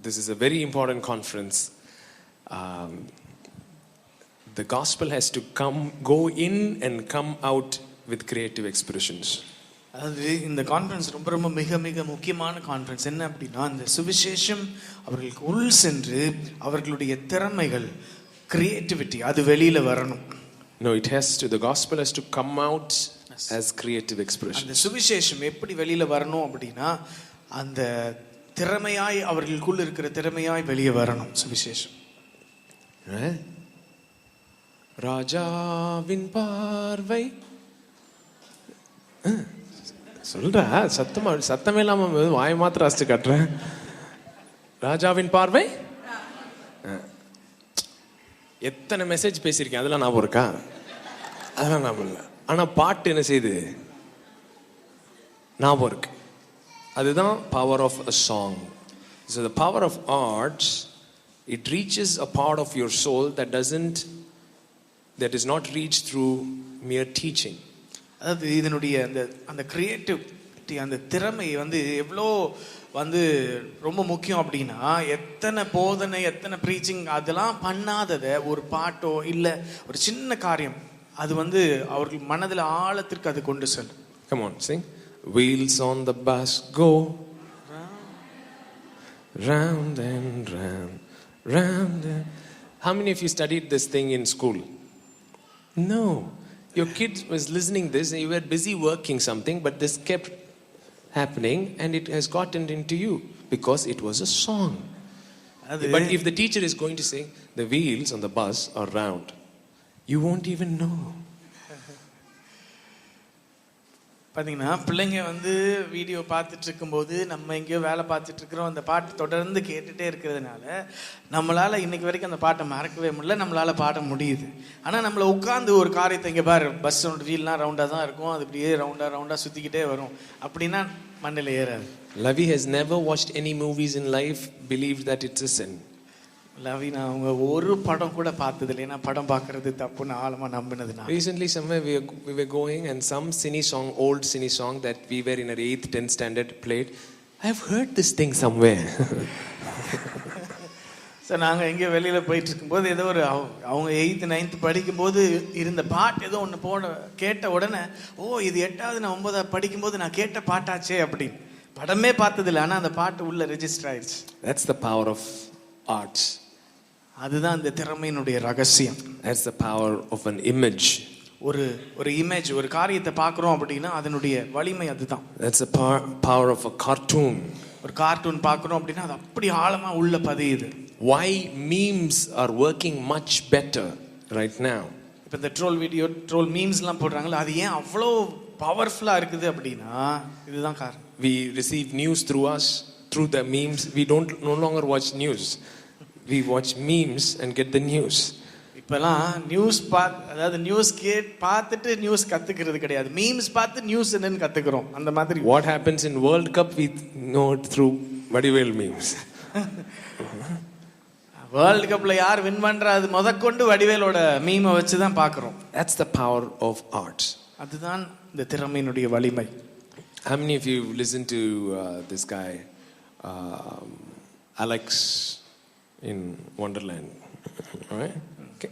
This is a very important conference. The gospel has to go in and come out with creative expressions. அதாவது இந்த conference ரொம்ப ரொம்ப மிக மிக முக்கியமான கான்ஃபரன்ஸ். என்ன அப்படின்னா, இந்த சுவிசேஷம் அவர்களுக்கு உள் சென்று அவர்களுடைய திறமைகள், கிரியேட்டிவிட்டி அது வெளியில வரணும். No, the gospel has to come out as creative expression. அந்த சுவிசேஷம் எப்படி வெளியில வரணும் அப்படின்னா, அந்த திறமையாய் அவர்களுக்குள்ள இருக்கிற திறமையாய் வெளியே வரணும் சுவிசேஷம். ராஜாவின் பார்வை சொல்றா, சத்தமே இல்லாம வாய் மாத்திர அஸ்து கட்டுறேன். ராஜாவின் பார்வை. எத்தனை மெசேஜ் பேசியிருக்கேன், அதெல்லாம் ஞாபகம் இருக்கா? அதெல்லாம் ஞாபகம் இல்லை. ஆனா பாட்டு என்ன செய்யுது, ஞாபகம் இருக்கு. அதுதான் power of a song. So the power of arts, it reaches a part of your soul that is not reached through mere teaching. அதாவது இதனுடைய அந்த கிரியேட்டிவிட்டி, அந்த திறமை எவ்வளோ ரொம்ப முக்கியம் அப்படின்னா, எத்தனை போதனை, எத்தனை ப்ரீச்சிங் அதெல்லாம் பண்ணாததை ஒரு பாட்டோ இல்லை ஒரு சின்ன காரியம் அது அவர்கள் மனதில் ஆழத்திற்கு அது கொண்டு செல்லும். Come on, sing. Wheels on the bus go round and round, round and... How many of you studied this thing in school? No. Your kids was listening this and you were busy working something, but this kept happening and it has gotten into you because it was a song. But if the teacher is going to say the wheels on the bus are round, you won't even know. பார்த்தீங்கன்னா, பிள்ளைங்க video பார்த்துட்டு இருக்கும்போது நம்ம எங்கேயோ வேலை பார்த்துட்டு இருக்கிறோம், அந்த பாட்டு தொடர்ந்து கேட்டுகிட்டே இருக்கிறதுனால நம்மளால் இன்னைக்கு வரைக்கும் அந்த பாட்டை மறக்கவே முடியல, நம்மளால் பாட முடியுது. ஆனால் நம்மளை உட்காந்து ஒரு காரியத்தை இங்கே பாரு, பஸ் வீல்லாம் ரவுண்டாக தான் இருக்கும், அது இப்படியே ரவுண்டாக சுற்றிக்கிட்டே வரும் அப்படின்னா மண்ணில் ஏறாது. Lavi has never watched any movies in life, believed that it's a sin. லவி, நான் அவங்க ஒரு படம் கூட பார்த்தது இல்லை, ஏன்னா படம் பார்க்கறது தப்புன்னு ஆழமா நம்பினதுனா. Recently somewhere we were going and some old cine song that we were in our 8th 10th standard played. I have heard this thing somewhere. So நாங்கள் எங்கேயோ வெளியில் போயிட்டு இருக்கும்போது ஏதோ ஒரு அவங்க 8th 9th படிக்கும்போது இருந்த பாட்டு ஏதோ ஒன்று கேட்ட உடனே, ஓ இது 8வது நான் 9வது படிக்கும்போது நான் கேட்ட பாட்டாச்சே அப்படின்னு. படமே பார்த்ததில்லை, ஆனால் அந்த பாட்டு உள்ள ரெஜிஸ்டர் ஆயிடுச்சு. That's the power of arts. அதுதான் அந்த திறமையினுடைய ரகசியம். That's the power of an image. ஒரு இமேஜ், ஒரு காரியத்தை பார்க்குறோம் அப்படின்னா அதனுடைய வலிமை அதுதான். That's the power of a cartoon. ஒரு கார்ட்டூன் பார்க்குறோம் அப்படின்னா அது அப்படி ஆழமா உள்ள பதியுது. Why memes are working much better right now? இப்போ இந்த ட்ரோல் மீம்ஸ்லாம் போடுறாங்களா, அது ஏன் அவ்வளோ பவர்ஃபுல்லாக இருக்குது அப்படின்னா இதுதான் காரணம். We receive news through the memes. We no longer watch news. We watch memes and get the news. இப்பெல்லாம் நியூஸ் அதாவது நியூஸ் பார்த்துட்டு நியூஸ் கத்துக்கிறது கிடையாது, மீம்ஸ் பார்த்து நியூஸ் என்னன்னு கத்துக்கிறோம். அந்த மாதிரி what happens in World Cup we know it through Vadivel memes. World கப்ல யார் வின் பண்றா அது முதற்கொண்டு வடிவேலோட மீமை வச்சு தான் பார்க்குறோம். That's the power of arts. அதுதான் இந்த திறமையினுடைய வலிமை. How many of you listen to this guy Alex in Wonderland? All right?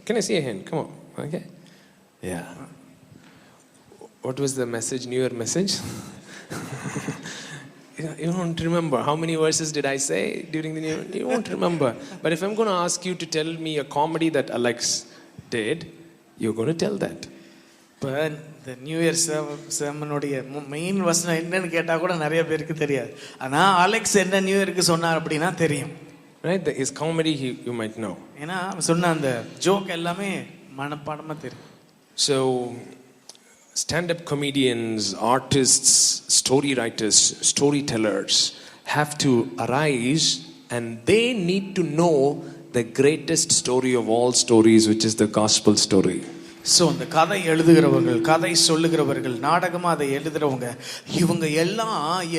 Can I see a hand? Come on. Okay. Yeah. What was the message? New Year message? You don't remember. How many verses did I say during the New Year? You won't remember. But if I'm going to ask you to tell me a comedy that Alex did, you're going to tell that. இப்போ இந்த new year செர்மனுடைய main வசனம் என்னன்னு கேட்டால் கூட நிறைய பேருக்கு தெரியாது. ஆனால் அலெக்ஸ் என்ன நியூ இயருக்கு சொன்னார் அப்படின்னா தெரியும். Right? His comedy you might know. ஏன்னா சொன்ன அந்த ஜோக் எல்லாமே மனப்பாடமாக தெரியும். So stand-up comedians, artists, story writers, storytellers have to arise and they need to know the greatest story of all stories, which is the gospel story. So இந்த கதை எழுதுகிறவர்கள், கதை சொல்லுகிறவர்கள், நாடகமாக அதை எழுதுகிறவங்க, இவங்க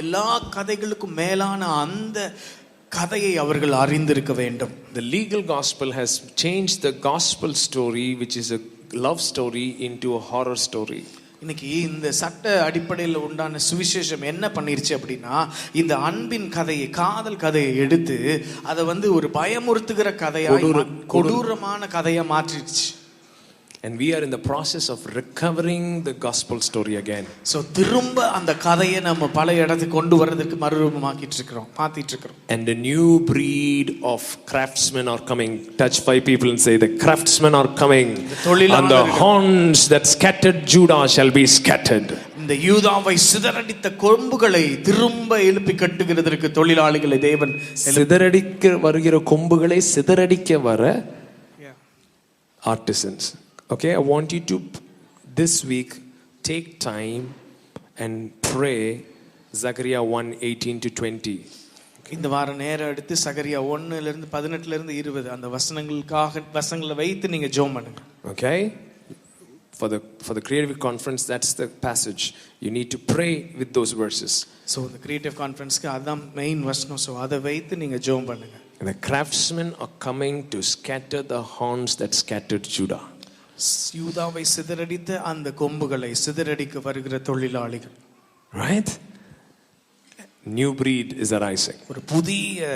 எல்லா கதைகளுக்கும் மேலான அந்த கதையை அவர்கள் அறிந்திருக்க வேண்டும். The legal gospel has changed the gospel story, which is a love story, into a horror story. இன்னைக்கு இந்த சட்ட அடிப்படையில் உண்டான சுவிசேஷம் என்ன பண்ணிருச்சு அப்படின்னா, இந்த அன்பின் கதையை, காதல் கதையை எடுத்து அதை வந்து ஒரு பயமுறுத்துகிற கதையா, கொடூரமான கதையா மாற்றிடுச்சு. And we are in the process of recovering the gospel story again. So திரும்ப அந்த கதையை நம்ம பல இடத்துக்கு கொண்டு வரதுக்கு மறுரூபமாக்கிட்டு இருக்கிறோம், மாத்திட்டு இருக்கிறோம். And a new breed of craftsmen are coming. Touch 5 people and say, the craftsmen are coming. And the horns that scattered Judah shall be scattered. இந்த யூதாவை சிதறடித்த கொம்புகளை திரும்ப எழுப்பி கட்டுகிறதற்கு தொழிலாளிகளை தேவன் சிதறடிக்க வருகிற கொம்புகளை சிதறடிக்க வர artisans. Okay, I want you to this week take time and pray Zechariah 1:18 to 20. இந்த வாரம் நேரம் எடுத்து சகரியா 1 ல இருந்து 18 ல இருந்து 20 அந்த வசனங்களை வைத்து நீங்க ஜெபம் பண்ணுங்க. Okay? For the creative conference, that's the passage. You need to pray with those verses. So the creative conference-க்கு அதான் மெயின் வசனம். So அதை வைத்து நீங்க ஜெபம் பண்ணுங்க. The craftsmen are coming to scatter the horns that scattered Judah. யூதாவை சிதறடித்த அந்த கொம்புகளை சிதறடிக்க வருகிற தொழிலாளிகள். Right? New breed is arising. ஒரு புதிய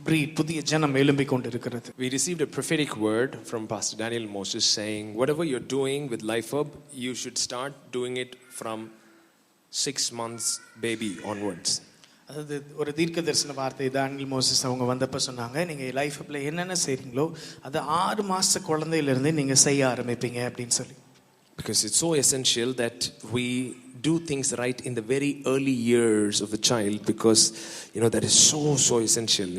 breed, புதிய ஜனம் எழும்பிக் கொண்டிருக்கிறது. We received a prophetic word from Pastor Daniel Moses saying, whatever you're doing with LifeHub, you should start doing it from 6 months baby onwards. அதாவது ஒரு தீர்க்க தரிசன வார்த்தை தானியேல் மோசஸ் அவங்க வந்தப்ப சொன்னாங்க, நீங்க லைஃப் அப்ல என்னென்ன செய்றீங்களோ அது 6 மாச குழந்தையில இருந்தே நீங்க செய்ய ஆரம்பிப்பீங்க அப்படின்னு சொல்லி. Because it's so essential that we do things right in the very early years of the child, because that is so essential.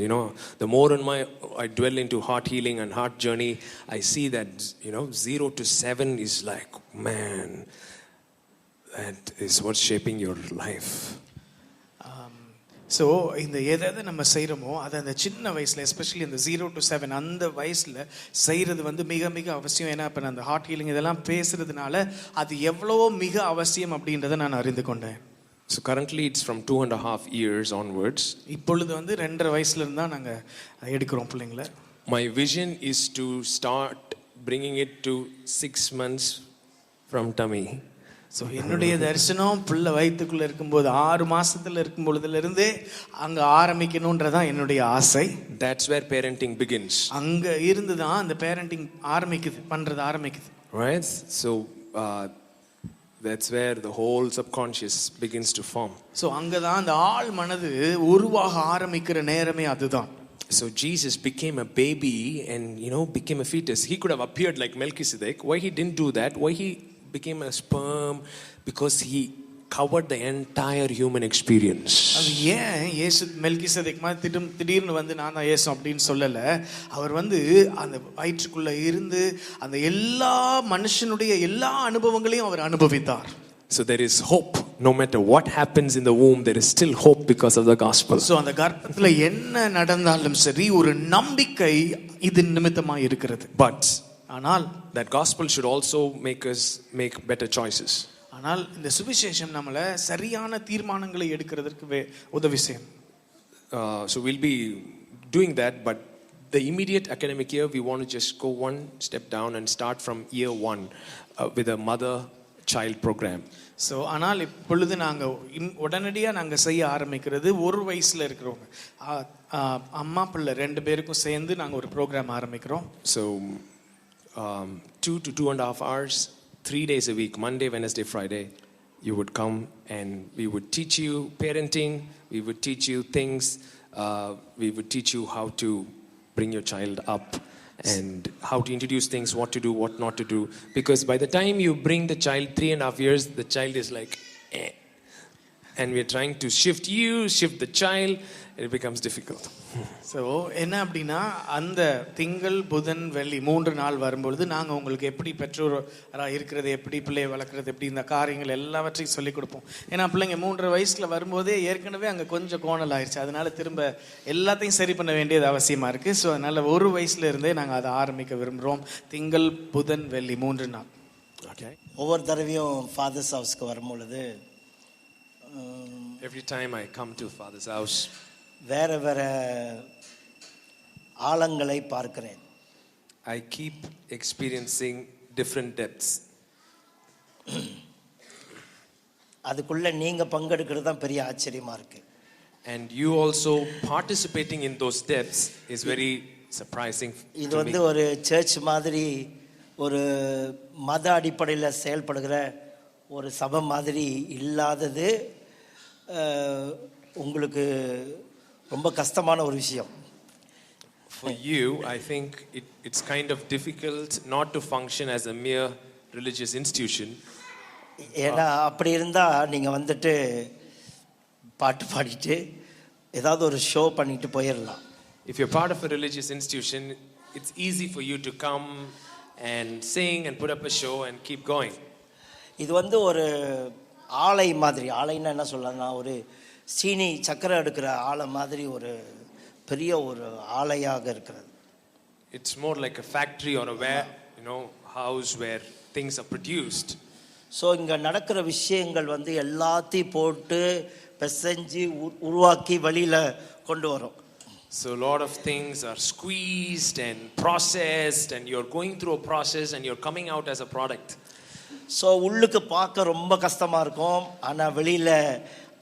The more and more I dwell into heart healing and heart journey, I see that 0 to 7 is like, man, that is what's shaping your life. So இந்த எதை நம்ம செய்கிறோமோ அதை அந்த சின்ன வயசில், especially இந்த 0 to 7 அந்த வயசில் செய்கிறது வந்து மிக மிக அவசியம். ஏன்னா இப்போ நான் அந்த ஹார்ட் ஹீலிங் இதெல்லாம் பேசுறதுனால அது எவ்வளோ மிக அவசியம் அப்படின்றத நான் அறிந்து கொண்டேன். So currently it's from 2.5 years onwards. இப்பொழுது வந்து 2.5 வயசுல இருந்தா நாங்க எடுக்கிறோம் பிள்ளைங்களை. My vision is to start bringing it to 6 months from tummy. So என்னுடைய தரிசனம் பிள்ளை வயிற்றுக்குள்ள இருக்கும்போது 6 மாசத்துல இருக்கும் பொழுதுல இருந்தே அங்க ஆரம்பிக்கணும்ன்றதான் என்னுடைய ஆசை. That's where parenting begins. அங்க இருந்து தான் அந்த பேரண்டிங் ஆரம்பிக்குது. Right? So that's where the whole subconscious begins to form. So அங்க தான் அந்த ஆள் மனது உருவாக ஆரம்பிக்கிற நேரமே அதுதான். So Jesus became a baby and became a fetus. He could have appeared like Melchizedek. Why he didn't do that? Why he became a sperm? Because he covered the entire human experience. அது ஏன் இயேசு மெல்கிசேதேக் மாதிரி திடீர்னு வந்து நான் தான் இயேசு அப்படின்னு சொல்லல. அவர் வந்து அந்த வயிற்றுக்குள்ள இருந்து அந்த எல்லா மனுஷனுடைய எல்லா அனுபவங்களையும் அவர் அனுபவித்தார். So there is hope. No matter what happens in the womb, there is still hope because of the gospel. So அந்த கர்ப்பத்துல என்ன நடந்தாலும் சரி ஒரு நம்பிக்கை இது நிமித்தமா இருக்கிறது. But ஆனால் that gospel should also make us make better choices. ஆனால் இந்த சுவிசேஷம் நம்மள சரியான தீர்மானங்களை எடுக்கிறதுக்கு உதவி செய்யும். So we'll be doing that, but the immediate academic year we want to just go one step down and start from year 1 with a mother child program. So ஆனால் இப்பொழுது நாங்கள் உடனடியாக நாங்கள் செய்ய ஆரம்பிக்கிறது 1 வயசில் இருக்கிறவங்க அம்மா பிள்ளை 2 பேருக்கும் சேர்ந்து நாங்கள் ஒரு ப்ரோக்ராம் ஆரம்பிக்கிறோம். So 2 to 2.5 hours, 3 days a week, Monday, Wednesday, Friday, you would come and we would teach you parenting, we would teach you things, we would teach you how to bring your child up and how to introduce things, what to do, what not to do. Because by the time you bring the child 3.5 years, the child is like, eh. And we're trying to shift the child, it becomes difficult. So என்ன அப்படின்னா அந்த திங்கள் புதன் வெள்ளி 3 நாள் வரும்பொழுது நாங்கள் உங்களுக்கு எப்படி பெற்றோராக இருக்கிறது, எப்படி பிள்ளையை வளர்க்குறது, எப்படி இந்த காரியங்கள் எல்லாவற்றையும் சொல்லிக் கொடுப்போம். ஏன்னா பிள்ளைங்க 3 வயசில் வரும்போதே ஏற்கனவே அங்கே கொஞ்சம் கோணல் ஆயிடுச்சு. அதனால திரும்ப எல்லாத்தையும் சரி பண்ண வேண்டியது அவசியமாக இருக்குது. ஸோ அதனால் 1 வயசுல இருந்தே நாங்கள் அதை ஆரம்பிக்க விரும்புகிறோம். திங்கள் புதன் வெள்ளி 3 நாள். Okay. ஒவ்வொரு தடவையும் ஃபாதர்ஸ் ஹவுஸ்க்கு வரும்பொழுது Every time I come to Father's house, வேற வேற ஆழங்களை பார்க்கிறேன். I keep experiencing different depths. அதுக்குள்ள நீங்க பங்கெடுக்கிறது தான் பெரிய ஆச்சரியமா இருக்கு. And you also participating in those depths is very surprising. இது வந்து ஒரு சர்ச் மாதிரி ஒரு மத அடிப்படையில் செயல்படுகிற ஒரு சபை மாதிரி இல்லாதது உங்களுக்கு ரொம்ப கஷ்டமான ஒரு விஷயம். For you, I think it's kind of difficult not to function as a mere religious institution. ஏன்னா அப்படி இருந்தால் நீங்கள் வந்துட்டு பாட்டு பாடிட்டு ஏதாவது ஒரு ஷோ பண்ணிட்டு போயிடலாம். If you're part of a religious institution, it's easy for you to come and sing and put up a show and keep going. இது வந்து ஒரு ஆலை மாதிரி, ஆலைன்னா என்ன சொல்லலாம்னா ஒரு சீனி சக்கரை எடுக்கிற ஆலை மாதிரி ஒரு பெரிய ஒரு ஆலையாக இருக்கிறது. It's more like a factory or a house where things are produced. So இங்கே நடக்கிற விஷயங்கள் வந்து எல்லாத்தையும் போட்டு பிசைஞ்சு உருவாக்கி வெளியில் கொண்டு வரும். So a lot of things are squeezed and processed and you're going through a process and you're coming out as a product. So உள்ளுக்கு பார்க்க ரொம்ப கஷ்டமாக இருக்கும், ஆனால் வெளியில்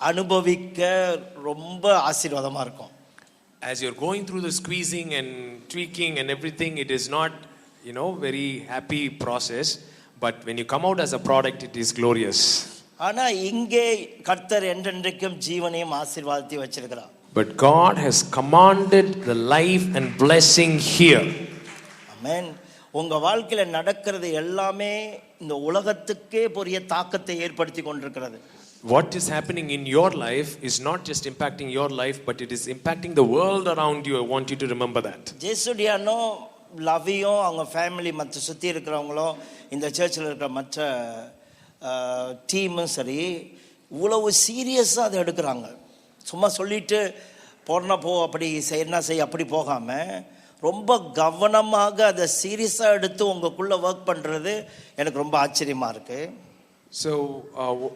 அனுபவிக்க ரொம்ப ஆசீர்வாதமாக இருக்கும். As you're going through the squeezing and tweaking and everything, it is not, very happy process. But when you come out as a product, it is glorious. ஆனா இங்கே கர்த்தர் என்றென்றைக்கும் ஜீவனையும் ஆசீர்வாதத்தையும் வச்சிருக்கிறார். But God has commanded the life and blessing here. Amen. உங்க வாழ்க்கையில நடக்கிறது எல்லாமே இந்த உலகத்துக்கே பெரிய தாக்கத்தை ஏற்படுத்தி கொண்டிருக்கிறது. What is happening in your life is not just impacting your life, but it is impacting the world around you. I want you to remember that. ஜேசுடியானோ லவ்வியும் அவங்க ஃபேமிலி மற்ற சுற்றி இருக்கிறவங்களும் இந்த சர்ச்சில் இருக்கிற மற்ற டீமும் சரி இவ்வளவு சீரியஸாக அதை எடுக்கிறாங்க. சும்மா சொல்லிட்டு போனா போ அப்படி செய்யறனா செய் அப்படி போகாமல் ரொம்ப கவனமாக அதை சீரியஸாக எடுத்து உங்களுக்குள்ளே ஒர்க் பண்ணுறது எனக்கு ரொம்ப ஆச்சரியமாக இருக்குது. So,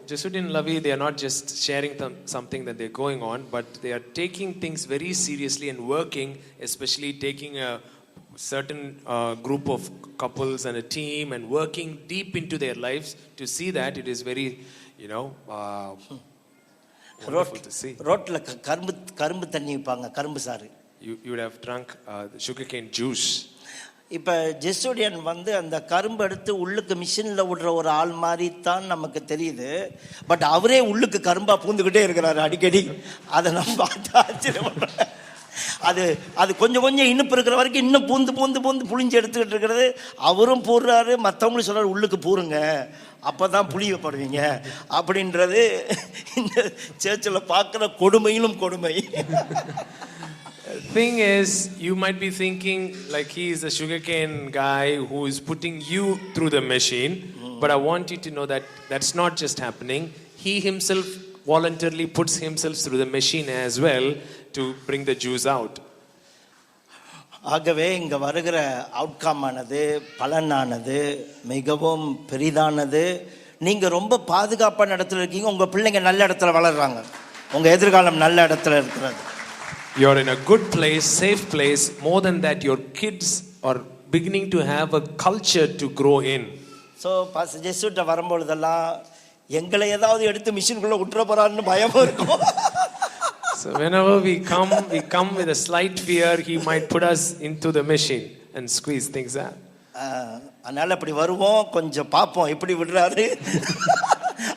Jesuit and Lavi, they are not just sharing something that they're going on, but they are taking things very seriously and working, especially taking a certain group of couples and a team and working deep into their lives to see that it is very, wonderful to see. ரோட்ல கரும்பு தண்ணி வைப்பாங்க, கரும்பு சாறு. You would have drunk the sugarcane juice. இப்போ ஜெசுடியன் வந்து அந்த கரும்பு எடுத்து உள்ளுக்கு மிஷினில் விடுற ஒரு ஆள் மாதிரி தான் நமக்கு தெரியுது. பட் அவரே உள்ளுக்கு கரும்பாக பூந்துக்கிட்டே இருக்கிறாரு அடிக்கடி. அதை நம்ம பார்த்து ஆச்சரியப்படுறேன். அது கொஞ்சம் கொஞ்சம் இனிப்பு இருக்கிற வரைக்கும் இன்னும் பூந்து பூந்து பூந்து புளிஞ்சு எடுத்துக்கிட்டு இருக்கிறது. அவரும் பூர்றாரு, மற்றவங்களும் சொல்கிறார் உள்ளுக்கு பூருங்க, அப்போ தான் புளியப்படுவீங்க அப்படின்றது இந்த சர்ச்சில் பார்க்குற கொடுமையிலும் கொடுமை. Thing is, you might be thinking like he is a sugarcane guy who is putting you through the machine, but I want you to know that that's not just happening. He himself voluntarily puts himself through the machine as well to bring the juice out. ஆகவே இங்க வருகிற outcome ஆனது, பலனானது மிகவும் பெரிதானது. நீங்க ரொம்ப பாதுகாப்பான இடத்துல இருக்கீங்க, உங்க பிள்ளைங்க நல்ல இடத்துல வளர்றாங்க, உங்க எதிர்காலம் நல்ல இடத்துல இருக்கிறது. You're in a good place, safe place. More than that, your kids are beginning to have a culture to grow in. So pastor ஜெசுட்ட வரும்போதெல்லாம் எங்களை ஏதாவது எடுத்து மிஷினுக்குள்ள விட்டுற போறான்னு பயமா இருக்கும். So whenever we come with a slight fear, he might put us into the machine and squeeze things out. அதனால அப்படி வருவோம், கொஞ்சம் பார்ப்போம் எப்படி விடுறாரு.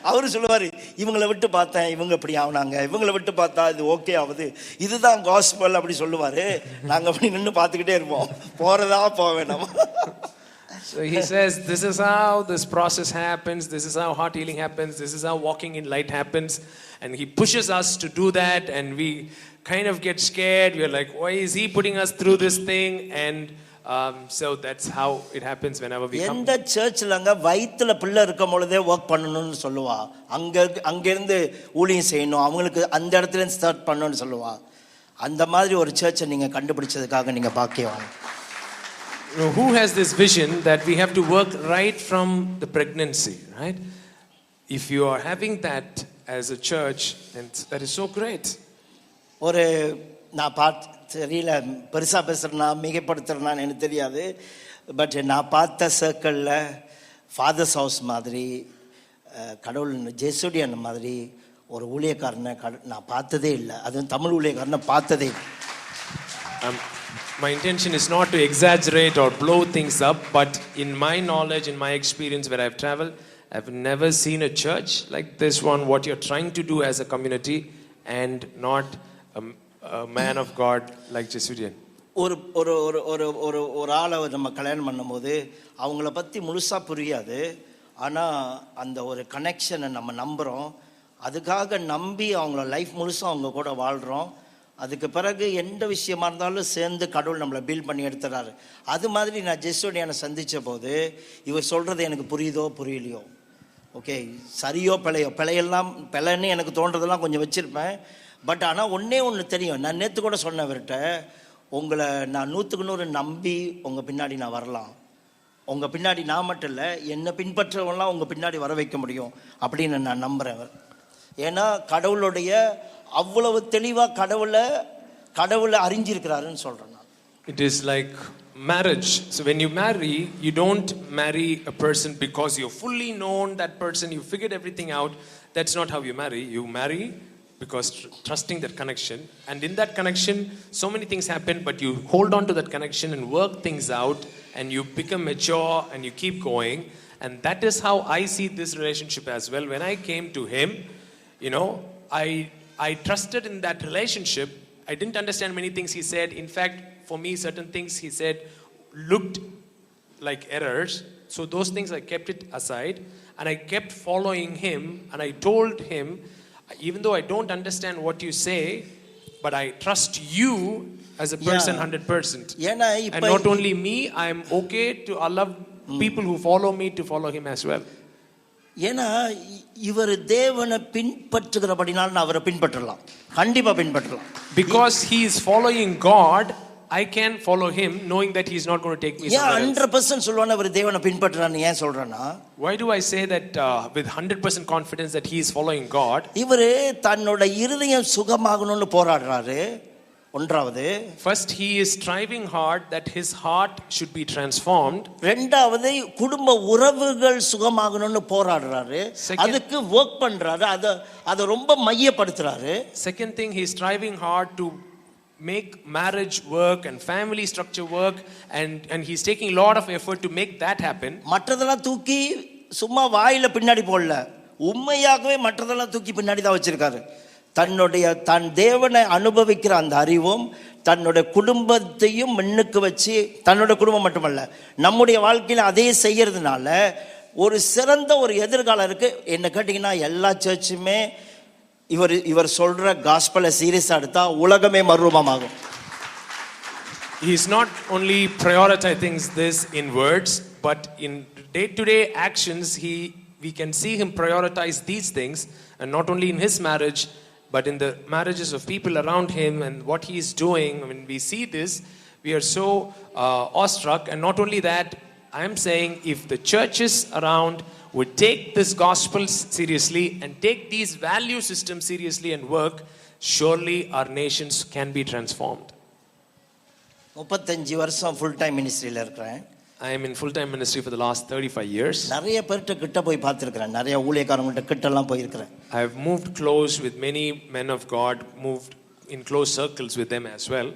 அவரு சொல்லுவாரு, இவங்களை விட்டு பார்த்தேன் இவங்க இப்படி ஆகுனாங்க, இவங்களை விட்டு பார்த்தா இது ஓகே ஆகுது, இதுதான் காஸ்பல் அப்படி சொல்லுவாரு. நாங்க அப்படி நின்று பார்த்துக்கிட்டே இருப்போம், போறதா போக வேண்டாம். So he says, this is how this process happens, this is how heart healing happens, this is how walking in light happens. And he pushes us to do that, and we kind of get scared. We're like, why is he putting us through this thing? And so that's how it happens whenever we come. எந்த சர்ச்லங்க வயித்துல பிள்ளை இருக்கும் பொழுதே work பண்ணணும்னு சொல்லுவா, அங்கிருந்து ஊழியம் செய்யணும், அவங்களுக்கு அந்த இடத்துல ஸ்டார்ட் பண்ணணும்னு சொல்லுவா. அந்த மாதிரி ஒரு சர்ச்சை நீங்க கண்டுபிடிச்சதுக்காக நீங்க பாக்கியவான். Who has this vision that we have to work right from the pregnancy, right? If you are having that as a church, then that is so great. ஒரு நான் தெரியல, பெருசா பேசுறேன்னா மிகைப்படுத்துறேன்னு எனக்கு தெரியாது. பட் நான் பார்த்த சர்க்கிளில் ஃபாதர்ஸ் ஹவுஸ் மாதிரி கடவுள் ஜெசுடியன் மாதிரி ஒரு ஊழியக்காரனை நான் பார்த்ததே இல்லை. அதுவும் தமிழ் ஊழியக்காரனை பார்த்ததே இல்லை. My intention is not to exaggerate or blow things up, but in my knowledge, in my experience where I've traveled, I've never seen a church like this one, what you're trying to do as a community, and not a man of God like Jesudian. ஒரு ஒரு ஒரு ஒரு ஒரு ஒரு ஆளை நம்ம கல்யாணம் பண்ணும்போது அவங்கள பற்றி முழுசாக புரியாது. ஆனால் அந்த ஒரு கனெக்ஷனை நம்ம நம்புகிறோம். அதுக்காக நம்பி அவங்கள லைஃப் முழுசாக அவங்க கூட வாழ்கிறோம். அதுக்கு பிறகு எந்த விஷயமா இருந்தாலும் சேர்ந்து கடவுள் நம்மளை பில்ட் பண்ணி எடுத்துறாரு. அது மாதிரி நான் ஜெசுடியனை சந்தித்த போது இவர் சொல்கிறது எனக்கு புரியுதோ புரியலையோ, ஓகே சரியோ பிழையெல்லாம் பிழைன்னு எனக்கு தோன்றதெல்லாம் கொஞ்சம் வச்சுருப்பேன். பட் ஆனால் ஒன்று தெரியும். நான் நேற்று கூட சொன்னவர்கிட்ட, உங்களை நான் 100க்கு 100 நம்பி உங்கள் பின்னாடி நான் வரலாம். உங்கள் பின்னாடி நான் மட்டும் இல்லை, என்னை பின்பற்றவங்களாம் உங்கள் பின்னாடி வர வைக்க முடியும் அப்படின்னு நான் நம்புகிறேன். ஏன்னா கடவுளுடைய அவ்வளவு தெளிவாக கடவுளை அறிஞ்சிருக்கிறாருன்னு சொல்கிறேன் நான். It is like marriage. So when you marry, you don't marry a person because you're fully known that person, you figured everything out. That's not how you marry. You marry because trusting that connection, and in that connection so many things happen, but you hold on to that connection and work things out, and you become mature and you keep going. And that is how I see this relationship as well. When I came to him, you know, I trusted in that relationship. I didn't understand many things he said. In fact, for me, certain things he said looked like errors. So those things I kept it aside, and I kept following him, and I told him, even though I don't understand what you say, but I trust you as a person 100%. And not only me, I am okay to allow people who follow me to follow him as well. ஏன்னா இவர் தேவனை பின்பற்றுகிறபடினால் நான் அவரை பின்பற்றலாம், கண்டிப்பாக பின்பற்றலாம். Because he is following God, I can follow him knowing that he is not going to take me somewhere else. 100% சொல்வானே அவர் தேவனை பின்பற்றுறான்னு ஏன் சொல்றேன்னா, why do I say that with 100% confidence that he is following God? இவர் தன்னோட இருதயம் சுகமாகணும்னு போராடுறாரு. ஒன்றாவது, first he is striving hard that his heart should be transformed. ரெண்டாவது குடும்ப உறவுகள் சுகமாகணும்னு போராடுறாரு. அதுக்கு வர்க் பண்றாரு, அத ரொம்ப மையப்படுத்துறாரு. Second thing, he is striving hard to make marriage work and family structure work, and he's taking a lot of effort to make that happen. மற்றதெல்லாம் தூக்கி சும்மா வாயில பின்னாடி போடல, உண்மையாகவே மற்றதெல்லாம் தூக்கி பின்னாடி தான் வச்சிருக்காரு. தன் தேவனை அனுபவிக்கிற அந்த அறிவும் தன்னுடைய குடும்பத்தையும் முன்னுக்கு வச்சு, தன்னோட குடும்பம் மட்டுமல்ல நம்முடைய வாழ்க்கையில அதே செய்யறதுனால ஒரு சிறந்த ஒரு எதிர்காலம் இருக்கு. என்ன கேட்டீங்கன்னா எல்லா சர்ச்சுமே இவர் சொல்ற காஸ்பலை சீரியஸா எடுத்தா உலகமே மறுரூபமாகும். He is not only prioritizing this in words, but in day-to-day actions we can see him prioritize these things, and not only in his marriage but in the marriages of people around him and what he is doing. When we see this, we are so awestruck. And not only that, I am saying if the churches around would take this gospel seriously and take these value systems seriously and work, surely our nations can be transformed. 35 வருஷம் full time ministryல இருக்கேன். I am in full time ministry for the last 35 years. நிறைய பேர்ட்ட கிட்ட போய் பார்த்திருக்கேன், நிறைய ஊழியக்காரங்கள்ட்ட கிட்ட எல்லாம் போய் இருக்கேன். I have moved close with many men of God, moved in close circles with them as well.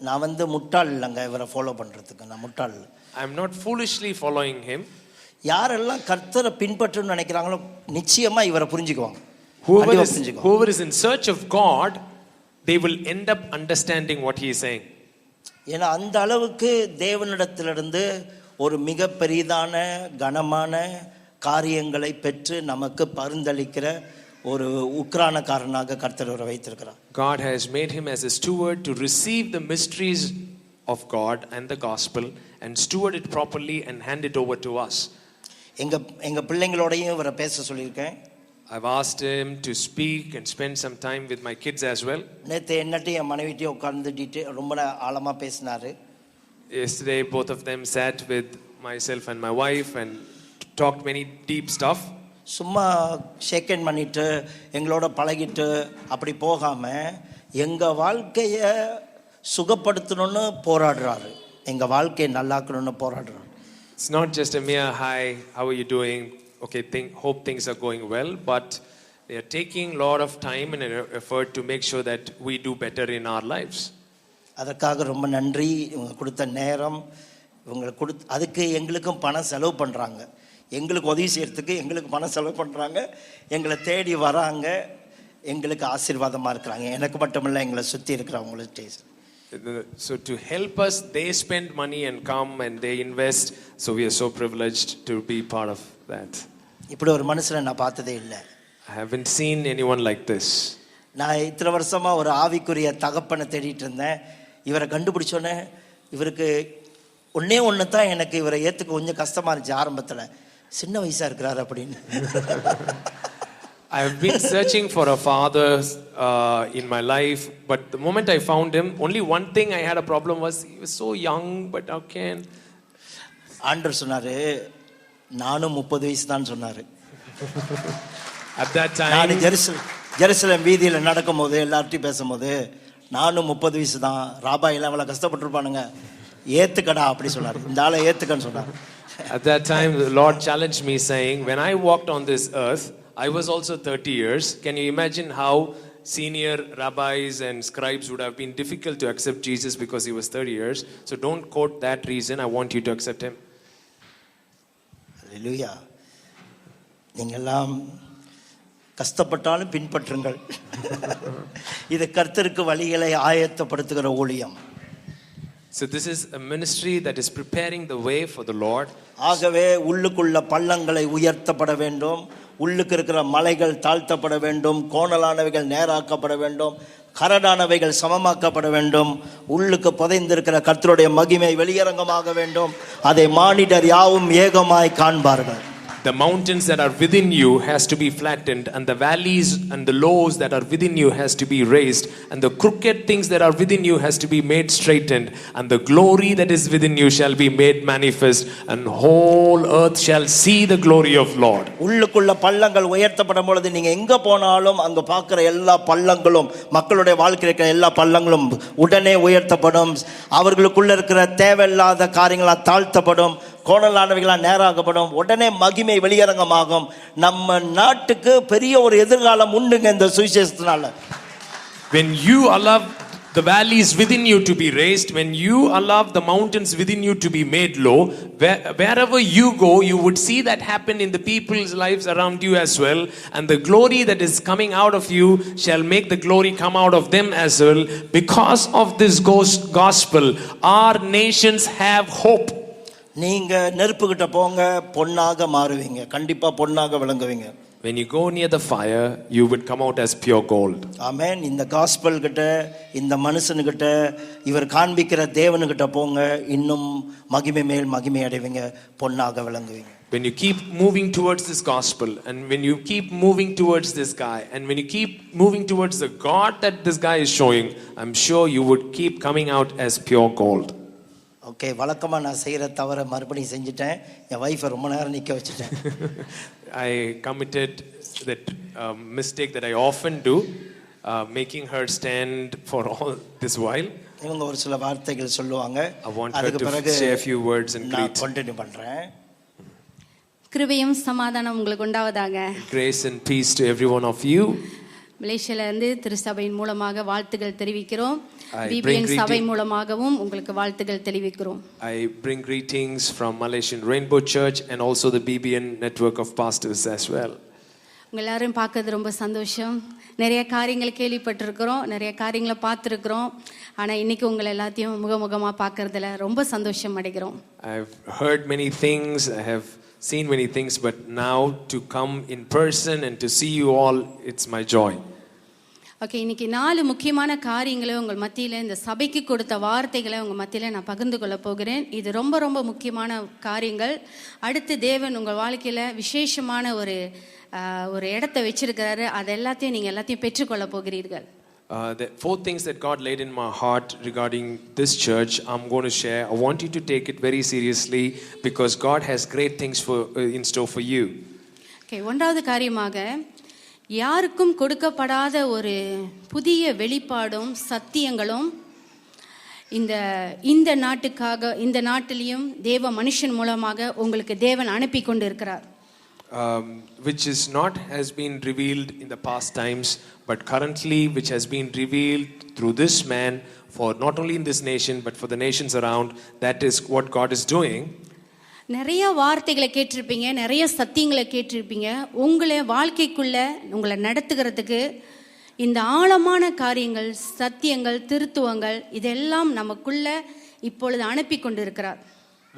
நான் வந்து முட்டாள் இல்லங்க இவரை ஃபாலோ பண்றதுக்கு, நான் முட்டாள் இல்ல. I am not foolishly following him. யாரெல்லாம் கர்த்தரை பின்பற்றணும்னு நினைக்கிறாங்களோ நிச்சயமா இவரை புரிஞ்சுக்குவாங்க. Whoever is in search of God, they will end up understanding what he is saying. ஏன்னா அந்த அளவுக்கு தேவனிடத்திலிருந்து ஒரு மிக பெரிதான கனமான காரியங்களை பெற்று நமக்கு பரிந்தளிக்கிற ஒரு உக்ரானக்காரனாக கர்த்தர் அவரை வைத்திருக்கிறார். God has made him as a steward to receive the mysteries of God and the gospel and steward it properly and hand it over to us. எங்க பிள்ளைங்களோடையும் இவரை பேச சொல்லியிருக்கேன். I've asked him to speak and spend some time with my kids as well. நேத்து என்னட்டையும் என் மனைவிட்டையும் உட்கார்ந்து ரொம்ப ஆழமா பேசினாரு. Yesterday both of them sat with myself and my wife and talked many deep stuff. சும்மா ஷேக் ஹேண்ட் பண்ணிட்டு எங்களோட பழகிட்டு அப்படி போகாம எங்க வாழ்க்கைய சுகப்படுத்தணும்னு போராடுறாரு, எங்க வாழ்க்கையை நல்லாக்கணும்னு போராடுறாரு. It's not just a mere hi, how are you doing? okay, hope things are going well, but they are taking a lot of time and effort to make sure that we do better in our lives. அதற்காக ரொம்ப நன்றி. இவங்க கொடுத்த நேரம், இவங்க அதுக்கு எங்களுக்கும் பணம் செலவு பண்ணுறாங்க. எங்களுக்கு உதவி செய்யறதுக்கு எங்களுக்கு பணம் செலவு பண்ணுறாங்க. எங்களை தேடி வராங்க. எங்களுக்கு ஆசீர்வாதமாக இருக்கிறாங்க. எனக்கு மட்டுமில்லை, எங்களை சுற்றி இருக்கிறவங்களுக்கு. So to help us, they spend money and come and they invest. So we are so privileged to be part of that. இப்படி ஒரு மனுஷனை நான் பார்த்ததே இல்லை. I haven't seen anyone like this. நான் இத்தனை வருஷமா ஒரு ஆவிக்குரிய தகப்பனை தேடிட்டு இருந்தேன். இவரை கண்டுபிடிச்சோன்னே இவருக்கு ஒன்று தான் எனக்கு இவரை ஏற்றுக்க கொஞ்சம் கஷ்டமா இருந்துச்சு ஆரம்பத்தில். சின்ன வயசா இருக்கிறாரு அப்படின்னு. I have been searching for a father in my life, but the moment I found him, only one thing I had a problem was he was so young. But how can? ஆண்டவர் சொன்னாரு, நானும் 30 வயசு தான் சொன்னாரு. At that time, நான் Jerusalem வீதியில் நடக்கும்போது எல்லார்ட்டையும் பேசும்போது, நானும் 30 வயசு தான், ராபா எல்லாம் அவ்வளோ கஷ்டப்பட்டுருப்பானுங்க, ஏத்துக்கடா அப்படி சொன்னார். இந்த ஆளை ஏத்துக்கன்னு சொன்னார். At that time, the Lord challenged me, saying, when I walked on this earth, I was also 30 years. Can you imagine how senior rabbis and scribes would have been difficult to accept Jesus because he was 30 years? So don't quote that reason. I want you to accept him. Hallelujah. நீங்கெல்லாம் கஷ்டப்பட்டாலும் பின்பற்றுங்கள். இது கர்த்தருக்கு வழிகளை ஆயத்தப்படுத்துகிற ஊழியம். So this is a ministry that is preparing the way for the Lord. ஆகவே உள்ளுக்குள்ள பள்ளங்களை உயர்த்தப்பட வேண்டும், உள்ளுக்கு இருக்கிற மலைகள் தாழ்த்தப்பட வேண்டும், கோணலானவைகள் நேராக்கப்பட வேண்டும், கரடானவைகள் சமமாக்கப்பட வேண்டும், உள்ளுக்கு புதைந்திருக்கிற கர்த்தருடைய மகிமை வெளியரங்கமாக வேண்டும். அதை மானிடர் யாவும் ஏகமாய் காண்பார்கள். The mountains that are within you has to be flattened, and the valleys and the lows that are within you has to be raised, and the crooked things that are within you has to be made straightened, and the glory that is within you shall be made manifest, and whole earth shall see the glory of Lord. உள்ளுக்குள்ள பள்ளங்கள் உயர்த்தப்படும் பொழுது நீங்க எங்க போனாலும் அங்க பார்க்கிற எல்லா பள்ளங்களும், மக்களுடைய வாழ்க்கையில் இருக்கிற எல்லா பள்ளங்களும் உடனே உயர்த்தப்படும். அவர்களுக்குள்ள இருக்கிற தேவையில்லாத காரியங்களால் தாழ்த்தப்படும், கோணலானவைகளால் நேராகப்படும். உடனே மகிமை வெளியரங்கமாகும். நம்ம நாட்டுக்கு பெரிய ஒரு எதிர்காலம் உண்டுங்க இந்த சுவிசேஷத்தினால. When you allow the valleys within you to be raised, when you allow the mountains within you to be made low, wherever you go, you would see that happen in the people's lives around you as well, and the glory that is coming out of you shall make the glory come out of them as well. Because of this gospel, our nations have hope. நீங்க நெருப்புகிட்ட போங்க, பொன்னாக மாறுவீங்க, கண்டிப்பா பொன்னாக விளங்குவீங்க. When you go near the fire, you would come out as pure gold. ஆமென். இந்த gospel கிட்ட, இந்த மனுஷனுக்கிட்ட, இவர் காண்பிக்கிற தேவனுக்கிட்ட போங்க, இன்னும் மகிமை மேல் மகிமை அடைவீங்க, பொன்னாக விளங்குவீங்க. When you keep moving towards this gospel, and when you keep moving towards this guy, and when you keep moving towards the God that this guy is showing, I'm sure you would keep coming out as pure gold. Okay, வழக்கமாக நான் செய்கிற தவறை மறுபடியும் செஞ்சுட்டேன். என் wifi ரொம்ப நேரம் நிற்க வச்சுட்டேன். I committed that mistake that I often do, making her stand for all this while. இவங்க ஒரு சில வார்த்தைகள் சொல்லுவாங்க. I want her to say a few words and நான் greet. கண்டினியூ பண்றேன். கிருபையும் சமாதானம் உங்களுக்கு உண்டாவதாக. Grace and peace to every one of you. மலேசியால இருந்து திருச்சபையின் மூலமாக வாழ்த்துக்கள் தெரிவிக்கிறோம். பிபிஎன் சபை மூலமாகவும் உங்களுக்கு வாழ்த்துக்கள் தெரிவிக்கிறோம். I bring greetings from Malaysian Rainbow Church and also the BBN network of pastors as well. உங்க எல்லாரும் பார்க்கிறது ரொம்ப சந்தோஷம். நிறைய காரியங்கள் கேள்விப்பட்டிருக்கிறோம், நிறைய காரியங்களை பார்த்துருக்கிறோம். ஆனால் இன்னைக்கு உங்களை எல்லாத்தையும் முகமுகமாக பார்க்கறதுல ரொம்ப சந்தோஷம் அடைகிறோம். I've heard many things, I have seen many things, but now to come in person and to see you all, it's my joy. Okay, இன்னைக்கு 4 முக்கியமான காரியங்களை உங்கள் மத்தியில், இந்த சபைக்கு கொடுத்த வார்த்தைகளை உங்கள் மத்தியில் நான் பகிர்ந்து கொள்ள போகிறேன். இது ரொம்ப ரொம்ப முக்கியமான காரியங்கள். அடுத்து தேவன் உங்கள் வாழ்க்கையில் விசேஷமான ஒரு இடத்தை வச்சிருக்கிறாரு. அது எல்லாத்தையும் நீங்கள் எல்லாத்தையும் பெற்றுக்கொள்ள போகிறீர்கள். The 4 things that God laid in my heart regarding this church, I'm going to share. I want you to take it very seriously because God has great things in store for you. Okay, ஒன்றாவது காரியமாக, யாருக்கும் கொடுக்கப்படாத ஒரு புதிய வெளிப்பாடும் சத்தியங்களும் இந்த நாட்டுக்காக, இந்த நாட்டிலையும் தேவ மனுஷன் மூலமாக உங்களுக்கு தேவன் அனுப்பி கொண்டு இருக்கிறார். which is not has been revealed in the past times, but currently which has been revealed through this man for not only in this nation but for the nations around. That is what God is doing. நிறைய வார்த்தைகளை கேட்டிருப்பீங்க, நிறைய சத்தியங்களை கேட்டிருப்பீங்க. உங்களை வாழ்க்கைக்குள்ள உங்களை நடத்துகிறதுக்கு இந்த ஆழமான காரியங்கள், சத்தியங்கள், திருத்துவங்கள் இதெல்லாம் நமக்குள்ள இப்பொழுது அனுப்பி கொண்டிருக்கிறார்.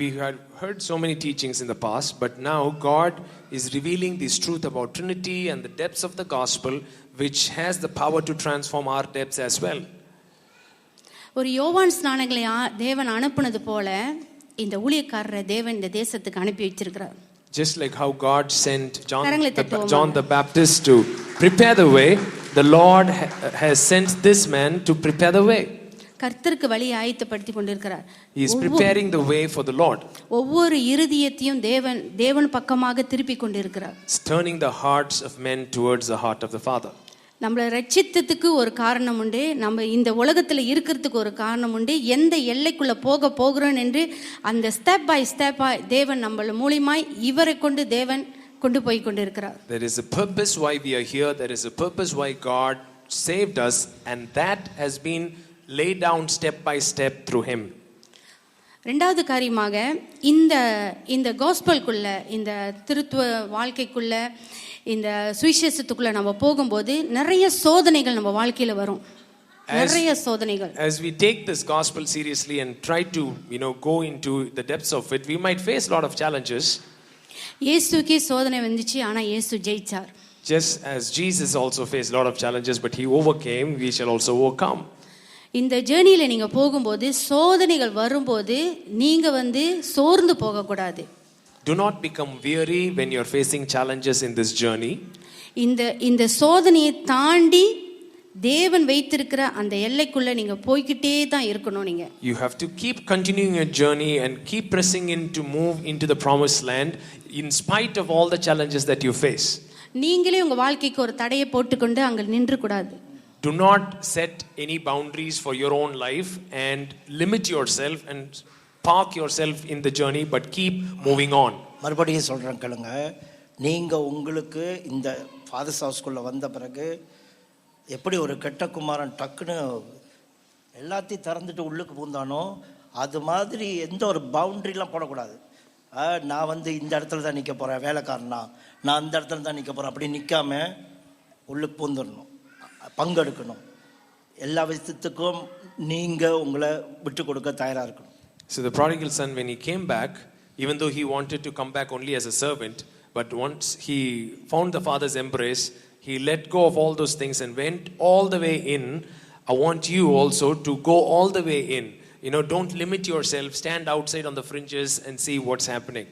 We had heard so many teachings in the past, but now God is revealing this truth about Trinity and the depths of the gospel, which has the power to transform our depths as well. ஒரு யோவான் ஸ்நானங்களை தேவன் அனுப்புனது போல இந்த ஊழியக்காரரை தேவன் இந்த தேசத்துக்கு அனுப்பி வச்சிருக்கிறார். Just like how God sent John the Baptist to prepare the way, the Lord has sent this man to prepare the way. கர்த்தருக்கு வழியை ஆயத்தப்படுத்தி கொண்டிருக்கிறார். He is preparing the way for the Lord. ஒவ்வொரு இருதயத்தையும் தேவன் பக்கமாக திருப்பி கொண்டிருக்கிறார். Turning the hearts of men towards the heart of the Father. நம்மளை ரட்சித்ததுக்கு ஒரு காரணம் உண்டு, நம்ம இந்த உலகத்தில் இருக்கிறதுக்கு ஒரு காரணம் உண்டு, எந்த எல்லைக்குள்ள போகிறோம் என்று அந்த ஸ்டெப் பை ஸ்டெப்பாய் தேவன் நம்மள மூலமாய் இவரை கொண்டு தேவன் கொண்டு போய் கொண்டிருக்கிறார். There is a purpose why we are here. There is a purpose why God saved us, and that has been laid down step by step through him. ரெண்டாவது காரியமாக இந்த காஸ்பல்குள்ள, இந்த திருத்துவ வாழ்க்கைக்குள்ள, இந்த சுவிசேஷத்துக்குள்ள நம்ம போகும்போது நிறைய சோதனைகள் நம்ம வாழ்க்கையில வரும். நிறைய சோதனைகள். As we take this gospel seriously and try to go into the depths of it, we might face a lot of challenges. இயேசுக்கே சோதனை வந்துச்சு, ஆனா இயேசு ஜெயிச்சார். Just as Jesus also faced a lot of challenges, but he overcame, we shall also overcome. இந்த ஜர்னியில நீங்க போகும்போது சோதனைகள் வரும்போது நீங்க சோர்ந்து போக கூடாது. Do not become weary when you are facing challenges in this journey. இந்த சோதனையை தாண்டி தேவன் வைத்திருக்கிற அந்த எல்லைக்குள்ள நீங்க போய்க்கிட்டே தான் இருக்கணும். நீங்க You have to keep continuing your journey and keep pressing in to move into the promised land in spite of all the challenges that you face. நீங்களே உங்க வாழ்க்கைக்கு ஒரு தடையை போட்டுக்கொண்டு அங்க நின்று கூடாது. Do not set any boundaries for your own life and limit yourself and park yourself in the journey, but keep moving on. மறுபடியும் சொல்றேன் கேளுங்க. நீங்க உங்களுக்கு இந்த ஃபாதர்ஸ் ஹவுஸ்க்குள்ள வந்த பிறகு எப்படி ஒரு கெட்ட குமாரன் டக்குன்னு எல்லாத்தையும் திறந்துட்டு உள்ளுக்கு பூந்தானோ அது மாதிரி எந்த ஒரு பவுண்டரிலாம் போடக்கூடாது. நான் இந்த இடத்துல தான் நிற்க போகிறேன், வேலைக்காரனா நான் அந்த இடத்துல தான் நிற்க போகிறேன் அப்படி நிற்காம உள்ளுக்கு பூந்துடணும், பங்கெடுக்கணும். எல்லா விஷயத்துக்கும் நீங்கள் உங்களை விட்டு கொடுக்க தயாராக இருக்கணும். So the prodigal son, when he came back, even though he wanted to come back only as a servant, but once he found the father's embrace, he let go of all those things and went all the way in. I want you also to go all the way in. Don't limit yourself, stand outside on the fringes and see what's happening.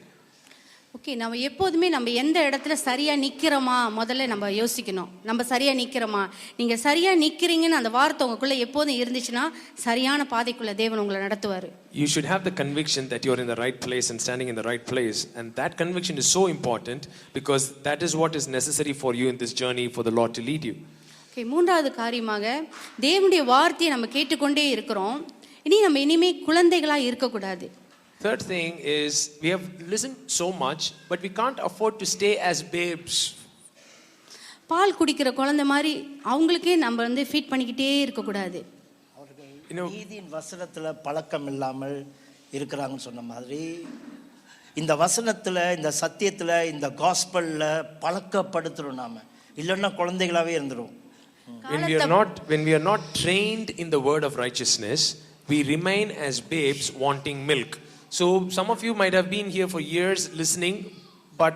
Okay, நம்ம எப்போதுமே நம்ம எந்த இடத்துல சரியா நிக்கிறோமா முதல்ல நம்ம யோசிக்கணும். நம்ம சரியா நிக்கிறோமா? நீங்க சரியா நிக்கிறீங்கன்னு அந்த வார்த்தை உங்களுக்குள்ள எப்போதும் இருந்துச்சுன்னா சரியான பாதைக்குள்ள தேவன் உங்களை நடத்துவாரு. You should have the conviction that you're in the right place and standing in the right place, and that conviction is so important because that is what is necessary for you in this journey for the Lord to lead you. Okay, மூன்றாவது காரியமாக தேவனுடைய வார்த்தையை நம்ம கேட்டுக்கொண்டே இருக்கிறோம். நம்ம இனிமே குழந்தைகளா இருக்க கூடாது. Third thing is we have listened so much, but we can't afford to stay as babes. பால் குடிக்கிற குழந்தை மாதிரி அவங்களுக்கே நம்ம ஃபீட் பண்ணிக்கிட்டே இருக்க கூடாது. நீதியின் வசனத்துல பழக்கம் இல்லாமல் இருக்கிறாங்கன்னு சொன்ன மாதிரி இந்த வசனத்துல, இந்த சத்தியத்துல, இந்த காஸ்பல்ல பழக்கப்படுத்துறோம். நாம இல்லைன்னா குழந்தைகளாவே இருந்துரும். When we are not trained in the word of righteousness, we remain as babes wanting milk. So some of you might have been here for years listening, but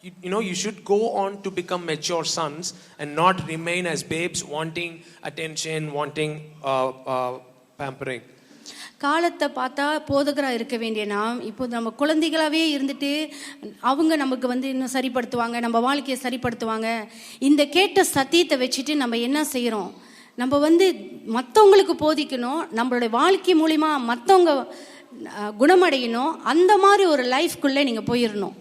you should go on to become mature sons and not remain as babes wanting attention, wanting pampering. காலத்தை பார்த்தா போதகராக இருக்க வேண்டிய நாம் இப்போ நம்ம குழந்தைகளாகவே இருந்துட்டு அவங்க நமக்கு இன்னும் சரிப்படுத்துவாங்க, நம்ம வாழ்க்கையை சரிப்படுத்துவாங்க. இந்த கேட்ட சத்தியத்தை வச்சுட்டு நம்ம என்ன செய்கிறோம்? நம்ம மற்றவங்களுக்கு போதிக்கணும், நம்மளுடைய வாழ்க்கை மூலிமா மற்றவங்க குணமடையணும். அந்த மாதிரி ஒரு லைஃப்குள்ளே நீங்கள் போயிடணும்.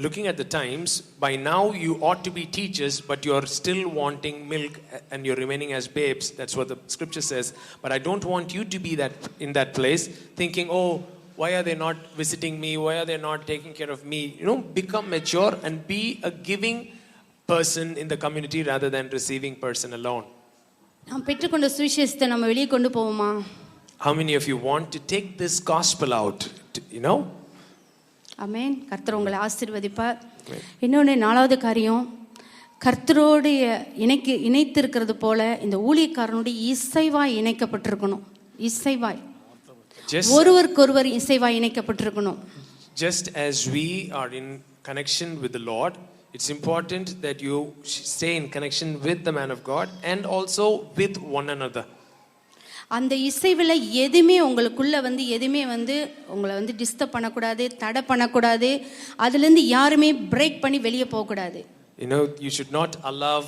Looking at the times, by now you ought to be teachers, but you are still wanting milk and you're remaining as babes. That's what the scripture says. But I don't want you to be in that place thinking, oh, why are they not visiting me? Why are they not taking care of me? Become mature and be a giving person in the community rather than receiving person alone. நாம் பெற்றுக்கொண்ட சுவிசேஷத்தை நம்ம வெளியே கொண்டு போவோமா? How many of you want to take this gospel out? ஆமென். கர்த்தர் உங்களை ஆசீர்வதிப்பார். இன்னொன்று, நாலாவது காரியம், கர்த்தரோடைய இணைத்திருக்கிறது போல இந்த ஊழியக்காரனுடைய இசைவாய் இணைக்கப்பட்டிருக்கணும். இசைவாய் ஒருவருக்கொருவர் இசைவாய் இணைக்கப்பட்டிருக்கணும். Just as we are in connection with the Lord, it's important that you stay in connection with the man of God and also with one another. அந்த இசைவில் எதுவுமே உங்களுக்குள்ள எதுவுமே உங்களை டிஸ்டர்ப் பண்ணக்கூடாது, தடை பண்ணக்கூடாது. அதுலேருந்து யாருமே பிரேக் பண்ணி வெளியே போகக்கூடாது. You should not allow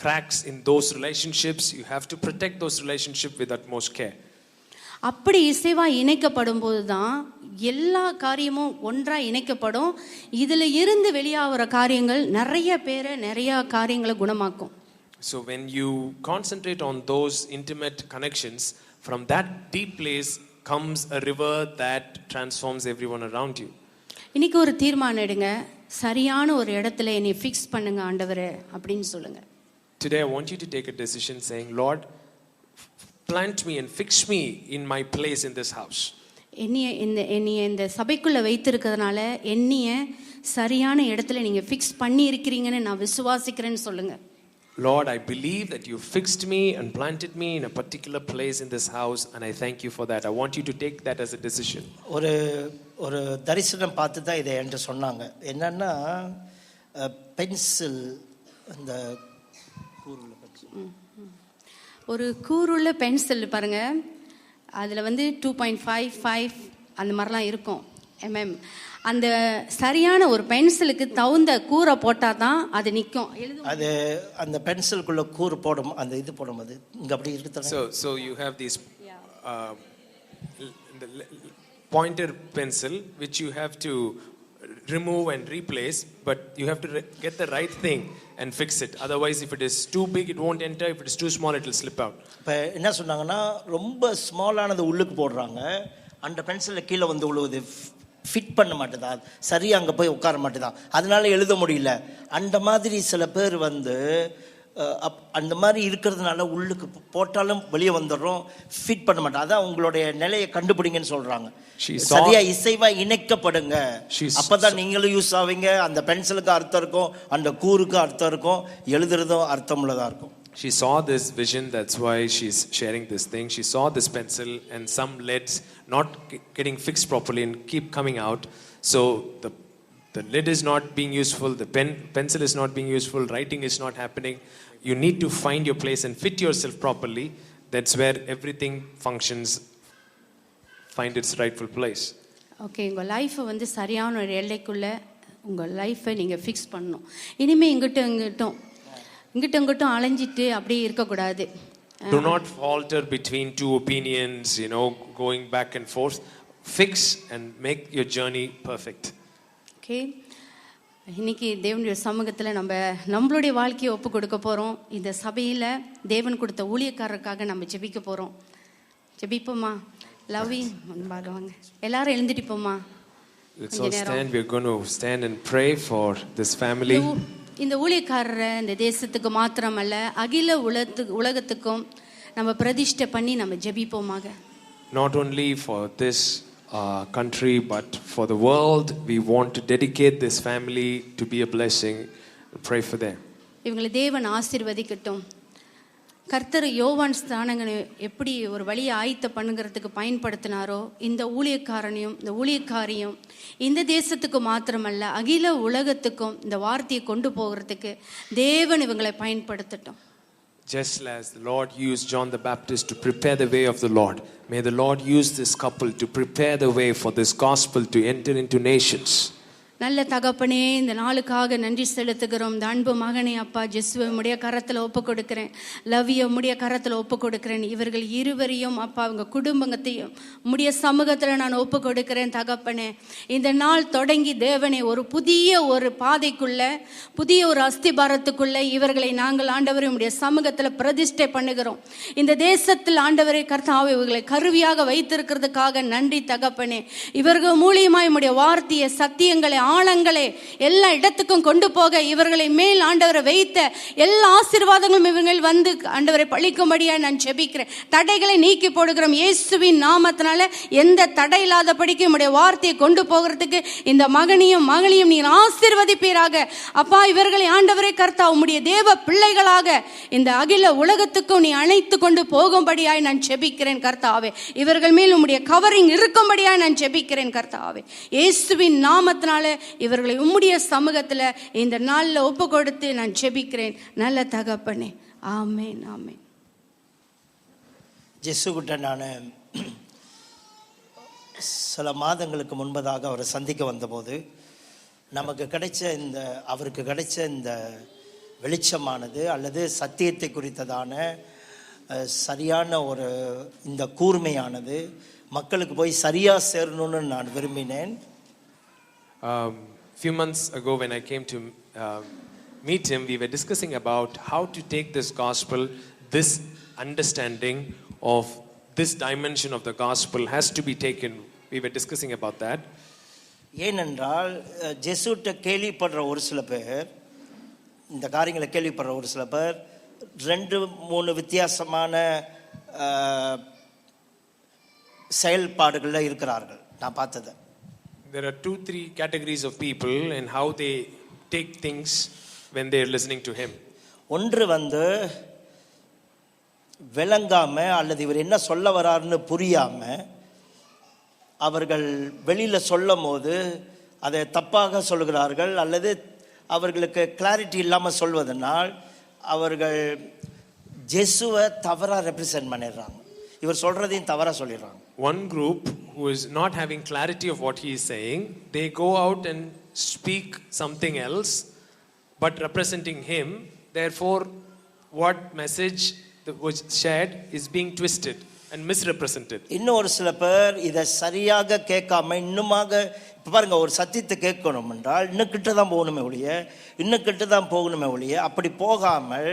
cracks in those relationships. You have to protect those relationships with utmost care. அப்படி இசைவா இணைக்கப்படும் போது தான் எல்லா காரியமும் ஒன்றாக இணைக்கப்படும். இதில் இருந்து வெளியாகிற காரியங்கள் நிறைய காரியங்களை குணமாக்கும். So when you concentrate on those intimate connections, from that deep place comes a river that transforms everyone around you. இன்னைக்கு ஒரு தீர்மானம் எடுங்க, சரியான ஒரு இடத்துல என்னை ஃபிக்ஸ் பண்ணுங்க ஆண்டவரே அப்படின்னு சொல்லுங்க. Today I want you to take a decision saying, Lord, plant me and fix me in my place in this house. என்னைய இந்த சபைக்குள்ள வைத்திருக்கிறதுனால என்னைய சரியான இடத்துல நீங்க ஃபிக்ஸ் பண்ணி இருக்கிறீங்கன்னு நான் விசுவாசிக்கிறேன்னு சொல்லுங்க. Lord, I believe that you fixed me and planted me in a particular place in this house, and I thank you for that. I want you to take that as a decision. ஒரு தரிசனம் பார்த்து தான் இதை என்று சொன்னாங்க. என்னன்னா pencil, அந்த ஒரு கூருள்ள பென்சில் பாருங்க, அதில் 2.55 அந்த மாதிரிலாம் இருக்கும் mm. அந்த சரியான ஒரு பென்சிலுக்கு தகுந்த கூரை போட்டால் தான் அது நிற்கும். அது அந்த பென்சிலுக்குள்ள கூறு போடும், அந்த இது போடும், அது இங்கே அப்படி இருக்குது. So you have these the pointer pencil which you have to remove and replace, but you have to get the right thing and fix it. Otherwise, if it is too big, it won't enter. If it is too small, it will slip out. இப்போ என்ன சொன்னாங்கன்னா, ரொம்ப ஸ்மாலானது உள்ளுக்கு போடுறாங்க, அந்த பென்சிலில் கீழே விழுவுது, fit பண்ண மாட்டேதா, சரியா அங்கே போய் உட்கார மாட்டேதா, அதனால எழுத முடியல. அந்த மாதிரி சில பேர் அந்த மாதிரி இருக்கிறதுனால உள்ளுக்கு போட்டாலும் வெளியே வந்துடுறோம், ஃபிட் பண்ண மாட்டோம். அதான் உங்களுடைய நிலையை கண்டுபிடிங்கன்னு சொல்றாங்க. சரியா இசைவா இணைக்கப்படுங்க, அப்பதான் நீங்களும் யூஸ் ஆவீங்க. அந்த பென்சிலுக்கு அர்த்தம் இருக்கும், அந்த கூருக்கு அர்த்தம் இருக்கும், எழுதுறதும் அர்த்தம் உள்ளதா இருக்கும். She saw this vision, that's why she's sharing this thing. She saw this pencil and some leads not getting fixed properly and keep coming out. So the lid is not being useful, the pencil is not being useful, writing is not happening. You need to find your place and fit yourself properly. That's where everything functions, find its rightful place. Okay, உங்கள் லைஃப்பை சரியான ஒரு எல்லைக்குள்ள உங்கள் லைஃப்பை நீங்கள் fix பண்ணணும். இனிமேல் இங்கிட்டும் அலைஞ்சிட்டு அப்படியே இருக்கக்கூடாது. Do not falter between two opinions, going back and forth. Fix and make your journey perfect. Okay, இன்னைக்கு தேவனுடைய சமூகத்தில் நம்மளுடைய வாழ்க்கையை ஒப்பு கொடுக்க போகிறோம். இந்த சபையில் தேவன் கொடுத்த ஊழியக்காரருக்காக நம்ம ஜெபிக்க போகிறோம். ஜெபிப்போமா? லவ்வி வாங்க, எல்லாரும் எழுந்துட்டு போமா. Let's all stand. We're going to stand and pray for this family. இந்த ஊழியக்காரரை இந்த தேசத்துக்கு மாத்திரமல்ல, அகில உலகத்துக்கும் நம்ம பிரதிஷ்டை பண்ணி நம்ம ஜெபிப்போமாக. Not only for this country but for the world, we want to dedicate this family to be a blessing. Pray for them. இவங்களை தேவன் ஆசீர்வதிக்கட்டும். கர்த்தர் யோவான் ஸ்தானங்களை எப்படி ஒரு வழியை ஆயத்த பண்ணுங்கிறதுக்கு பயன்படுத்தினாரோ, இந்த ஊழியக்காரனையும் இந்த ஊழியக்காரியும் இந்த தேசத்துக்கு மாத்திரமல்ல அகில உலகத்துக்கும் இந்த வார்த்தையை கொண்டு போகிறதுக்கு தேவன் இவங்களை பயன்படுத்தட்டும். Just as the Lord used John the Baptist to prepare the way of the Lord, may the Lord use this couple to prepare the way for this gospel to enter into nations. நல்ல தகப்பனே, இந்த நாளுக்காக நன்றி செலுத்துகிறோம். இந்த அன்பு மகனே அப்பா ஜெஸ்ஸுவை உம்முடைய கரத்தில் ஒப்பு கொடுக்கிறேன். லவ்வியை உம்முடைய கரத்தில் ஒப்பு கொடுக்கிறேன். இவர்கள் இருவரையும் அப்பா அவங்க குடும்பத்தையும் உம்முடைய சமூகத்தில் நான் ஒப்பு கொடுக்கிறேன் தகப்பனே. இந்த நாள் தொடங்கி தேவனே ஒரு பாதைக்குள்ள, புதிய ஒரு அஸ்திபாரத்துக்குள்ள இவர்களை நாங்கள் ஆண்டவரை உம்முடைய சமூகத்தில் பிரதிஷ்டை பண்ணுகிறோம். இந்த தேசத்தில் ஆண்டவரை கர்த்தாவே இவர்களை கருவியாக வைத்திருக்கிறதுக்காக நன்றி தகப்பனே. இவர்கள் மூலியமாய் உம்முடைய வார்த்தையை, சத்தியங்களை, ஆழங்களே எல்லா இடத்துக்கும் கொண்டு போக இவர்களை மேல் ஆண்டவரை வைத்த எல்லா ஆசீர்வாதங்களும் இவர்கள் வந்து ஆண்டவரை பழிக்கும்படியா நான் ஜெபிக்கிறேன். தடைகளை நீக்கி போடுகிறோம் இயேசுவின் நாமத்தினால. எந்த தடை இல்லாதபடிக்கு உம்முடைய வார்த்தையை கொண்டு போகிறதுக்கு இந்த மகனையும் மகளையும் நீர் ஆசீர்வதிப்பீராக. அப்பா இவர்களை ஆண்டவரை கர்த்தா உம்முடைய தேவ பிள்ளைகளாக இந்த அகில உலகத்துக்கும் நீ அழைத்து கொண்டு போகும்படியாய் நான் ஜெபிக்கிறேன் கர்த்தாவே. இவர்கள் மேல் உம்முடைய கவரிங் இருக்கும்படியாய் நான் ஜெபிக்கிறேன் கர்த்தாவே. இயேசுவின் நாமத்தினால இவர்களை உம்முடைய சமூகத்தில் இந்த நாளில் ஒப்பு கொடுத்து நான் ஜெபிக்கிறேன் நல்ல தகப்பனே. ஆமேன் ஆமேன். ஜெஸ்ஸுகிட்ட நான் சில மாதங்களுக்கு முன்பதாக அவரை சந்திக்க வந்தபோது அவருக்கு கிடைச்ச இந்த வெளிச்சமானது அல்லது சத்தியத்தை குறித்ததான சரியான ஒரு இந்த கூர்மையானது மக்களுக்கு போய் சரியாக சேரணும்னு நான் விரும்பினேன். Few months ago when I came to meet him, we were discussing about how to take this gospel, this understanding of this dimension of the gospel has to be taken. We were discussing about that. ஏனென்றால் ஜெசுட்ட கேள்விப்படுற ஒரு சில பேர், இந்த காரியங்களை கேள்விப்படுற ஒரு சில பேர் 2-3 வித்தியாசமான செயல்பாடுகளில் இருக்கிறார்கள். நான் பார்த்தது there are 2-3 categories of people and how they take things when they are listening to him. ஒன்று விளங்காம அல்லது இவர் என்ன சொல்ல வராருன்னு புரியாம அவர்கள் வெளியில சொல்லும் போது அதை தப்பாக சொல்கிறார்கள் அல்லது அவர்களுக்கு கிளாரிட்டி இல்லாம சொல்வதனால் அவர்கள் ஜெசுவை தவறா ரெப்ரசன்ட் பண்ணிடுறாங்க. இவர் சொல்றதையும் தவறா சொல்லிடுறாங்க. One group who is not having clarity of what he is saying, they go out and speak something else but representing him. Therefore what message that was shared is being twisted and misrepresented. இன்னொரு சில பேர் இதை சரியாக கேட்காம இன்னுமாக இப்போ பாருங்க, ஒரு சத்தியத்தை கேட்கணும் என்றால் இன்னும் கிட்ட தான் போகணுமே ஒழிய அப்படி போகாமல்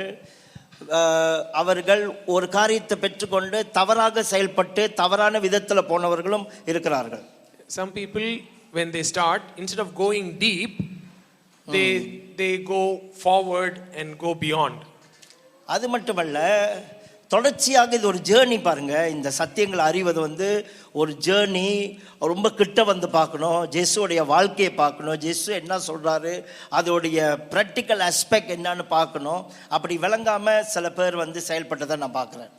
அவர்கள் ஒரு காரியத்தை பெற்றுக்கொண்டு தவறாக செயல்பட்டு தவறான விதத்தில் போனவர்களும் இருக்கிறார்கள். Some people when they start, instead of going deep, they go forward and go beyond. அது மட்டுமல்ல, தொடர்ச்சியாக இது ஒரு ஜேர்னி. பாருங்க, இந்த சத்தியங்களை அறிவது ஒரு ஜேர்னி. ரொம்ப கிட்ட வந்து பார்க்கணும், ஜெசுடைய வாழ்க்கையை பார்க்கணும், ஜெசு என்ன சொல்றாரு, அதோடைய ப்ராக்டிக்கல் ஆஸ்பெக்ட் என்னன்னு பார்க்கணும். அப்படி விளங்காம சில பேர் செயல்பட்டதை நான் பார்க்குறேன்.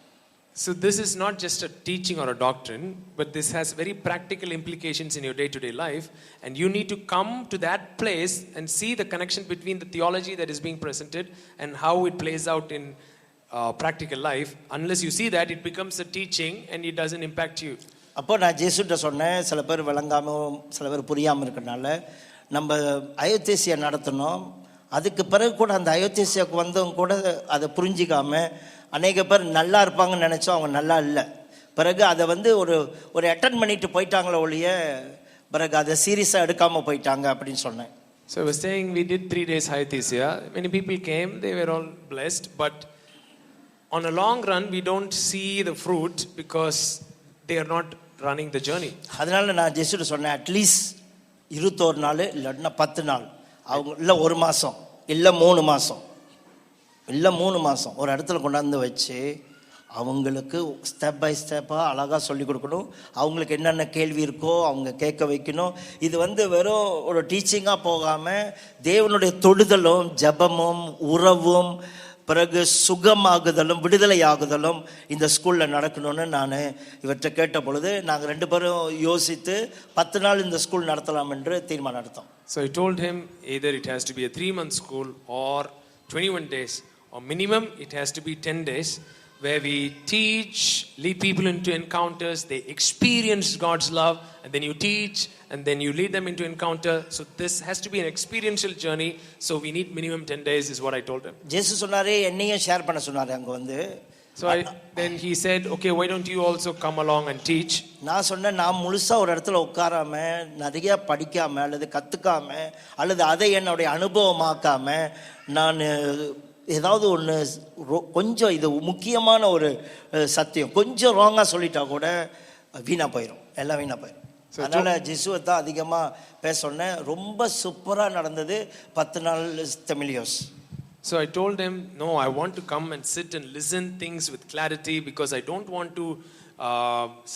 So this is not just a teaching or a doctrine, but this has very practical implications in your day-to-day life, and you need to come to that place and see the connection between the theology that is being presented and how it plays out in practical life. Unless you see that, it becomes a teaching and it doesn't impact you. அப்போ நான் ஜெசுட்ட சொன்னேன், சில பேர் விளங்காம சில பேர் புரியாமல் இருக்கனால நம்ம அயோத்தேசியா நடத்தணும். அதுக்கு பிறகு கூட அந்த அயோத்தேசியாவுக்கு வந்தவங்க கூட அதை புரிஞ்சிக்காம அநேக பேர் நல்லா இருப்பாங்கன்னு நினைச்சோம், அவங்க நல்லா இல்லை. பிறகு அதை ஒரு அட்டென்ட் பண்ணிட்டு போயிட்டாங்களோ ஒழிய பிறகு அதை சீரியஸாக எடுக்காம போயிட்டாங்க அப்படின்னு சொன்னேன். So I was saying we did 3 days Hayathesia. Many people came, they were all blessed, but on a long run we don't see the fruit because they are not running the journey. அதனால நான் ஜெசுட்ட சொன்னேன், at least 21 நாள் இல்லைன்னா 10 நாள், அவங்க இல்லை 1 மாதம் இல்லை 3 மாதம் இல்லை 3 மாதம் ஒரு இடத்துல கொண்டாந்து வச்சு அவங்களுக்கு ஸ்டெப் பை ஸ்டெப்பாக அழகாக சொல்லிக் கொடுக்கணும். அவங்களுக்கு என்னென்ன கேள்வி இருக்கோ அவங்க கேட்க வைக்கணும். இது வெறும் ஒரு டீச்சிங்காக போகாமல் தேவனுடைய தொடுதலும் ஜபமும் உறவும் பிறகு சுகமாகுதலும் விடுதலையாகுதலும் இந்த ஸ்கூலில் நடக்கணும்னு நான் இவற்றை கேட்ட பொழுது நாங்கள் 2 பேரும் யோசித்து 10 நாள் இந்த ஸ்கூல் நடத்தலாம் என்று தீர்மானம் எடுத்தோம். So I told him either it has to be a 3-month school or 21 days or minimum it has to be 10 days. where we teach, lead people into encounters, they experience God's love, and then you teach, and then you lead them into encounter. So this has to be an experiential journey. So we need minimum 10 days is what I told him. ஜேசு சொன்னாரு, என்னையும் share பண்ண சொன்னாரு அங்க வந்து. So then he said, okay, why don't you also come along and teach? நான் சொன்னேன், நான் முழுசா ஒரு இடத்துல உட்காராம, நிறைய படிக்காம அல்லது கத்துக்காம அல்லது அதை என்னுடைய அனுபவமாக்காம, நான் ஏதாவது ஒன்று கொஞ்சம் இது முக்கியமான ஒரு சத்தியம் கொஞ்சம் ராங்கா சொல்லிட்டா கூட வீணா போயிடும், எல்லாம் வீணா போயிடும். அதனால ஜெசுவை தான் அதிகமாக பேச சொன்னேன். ரொம்ப சூப்பராக நடந்தது 10 நாள் தெமிலியோஸ். So I told him, no, I want to come and sit and listen things with clarity, because I don't want to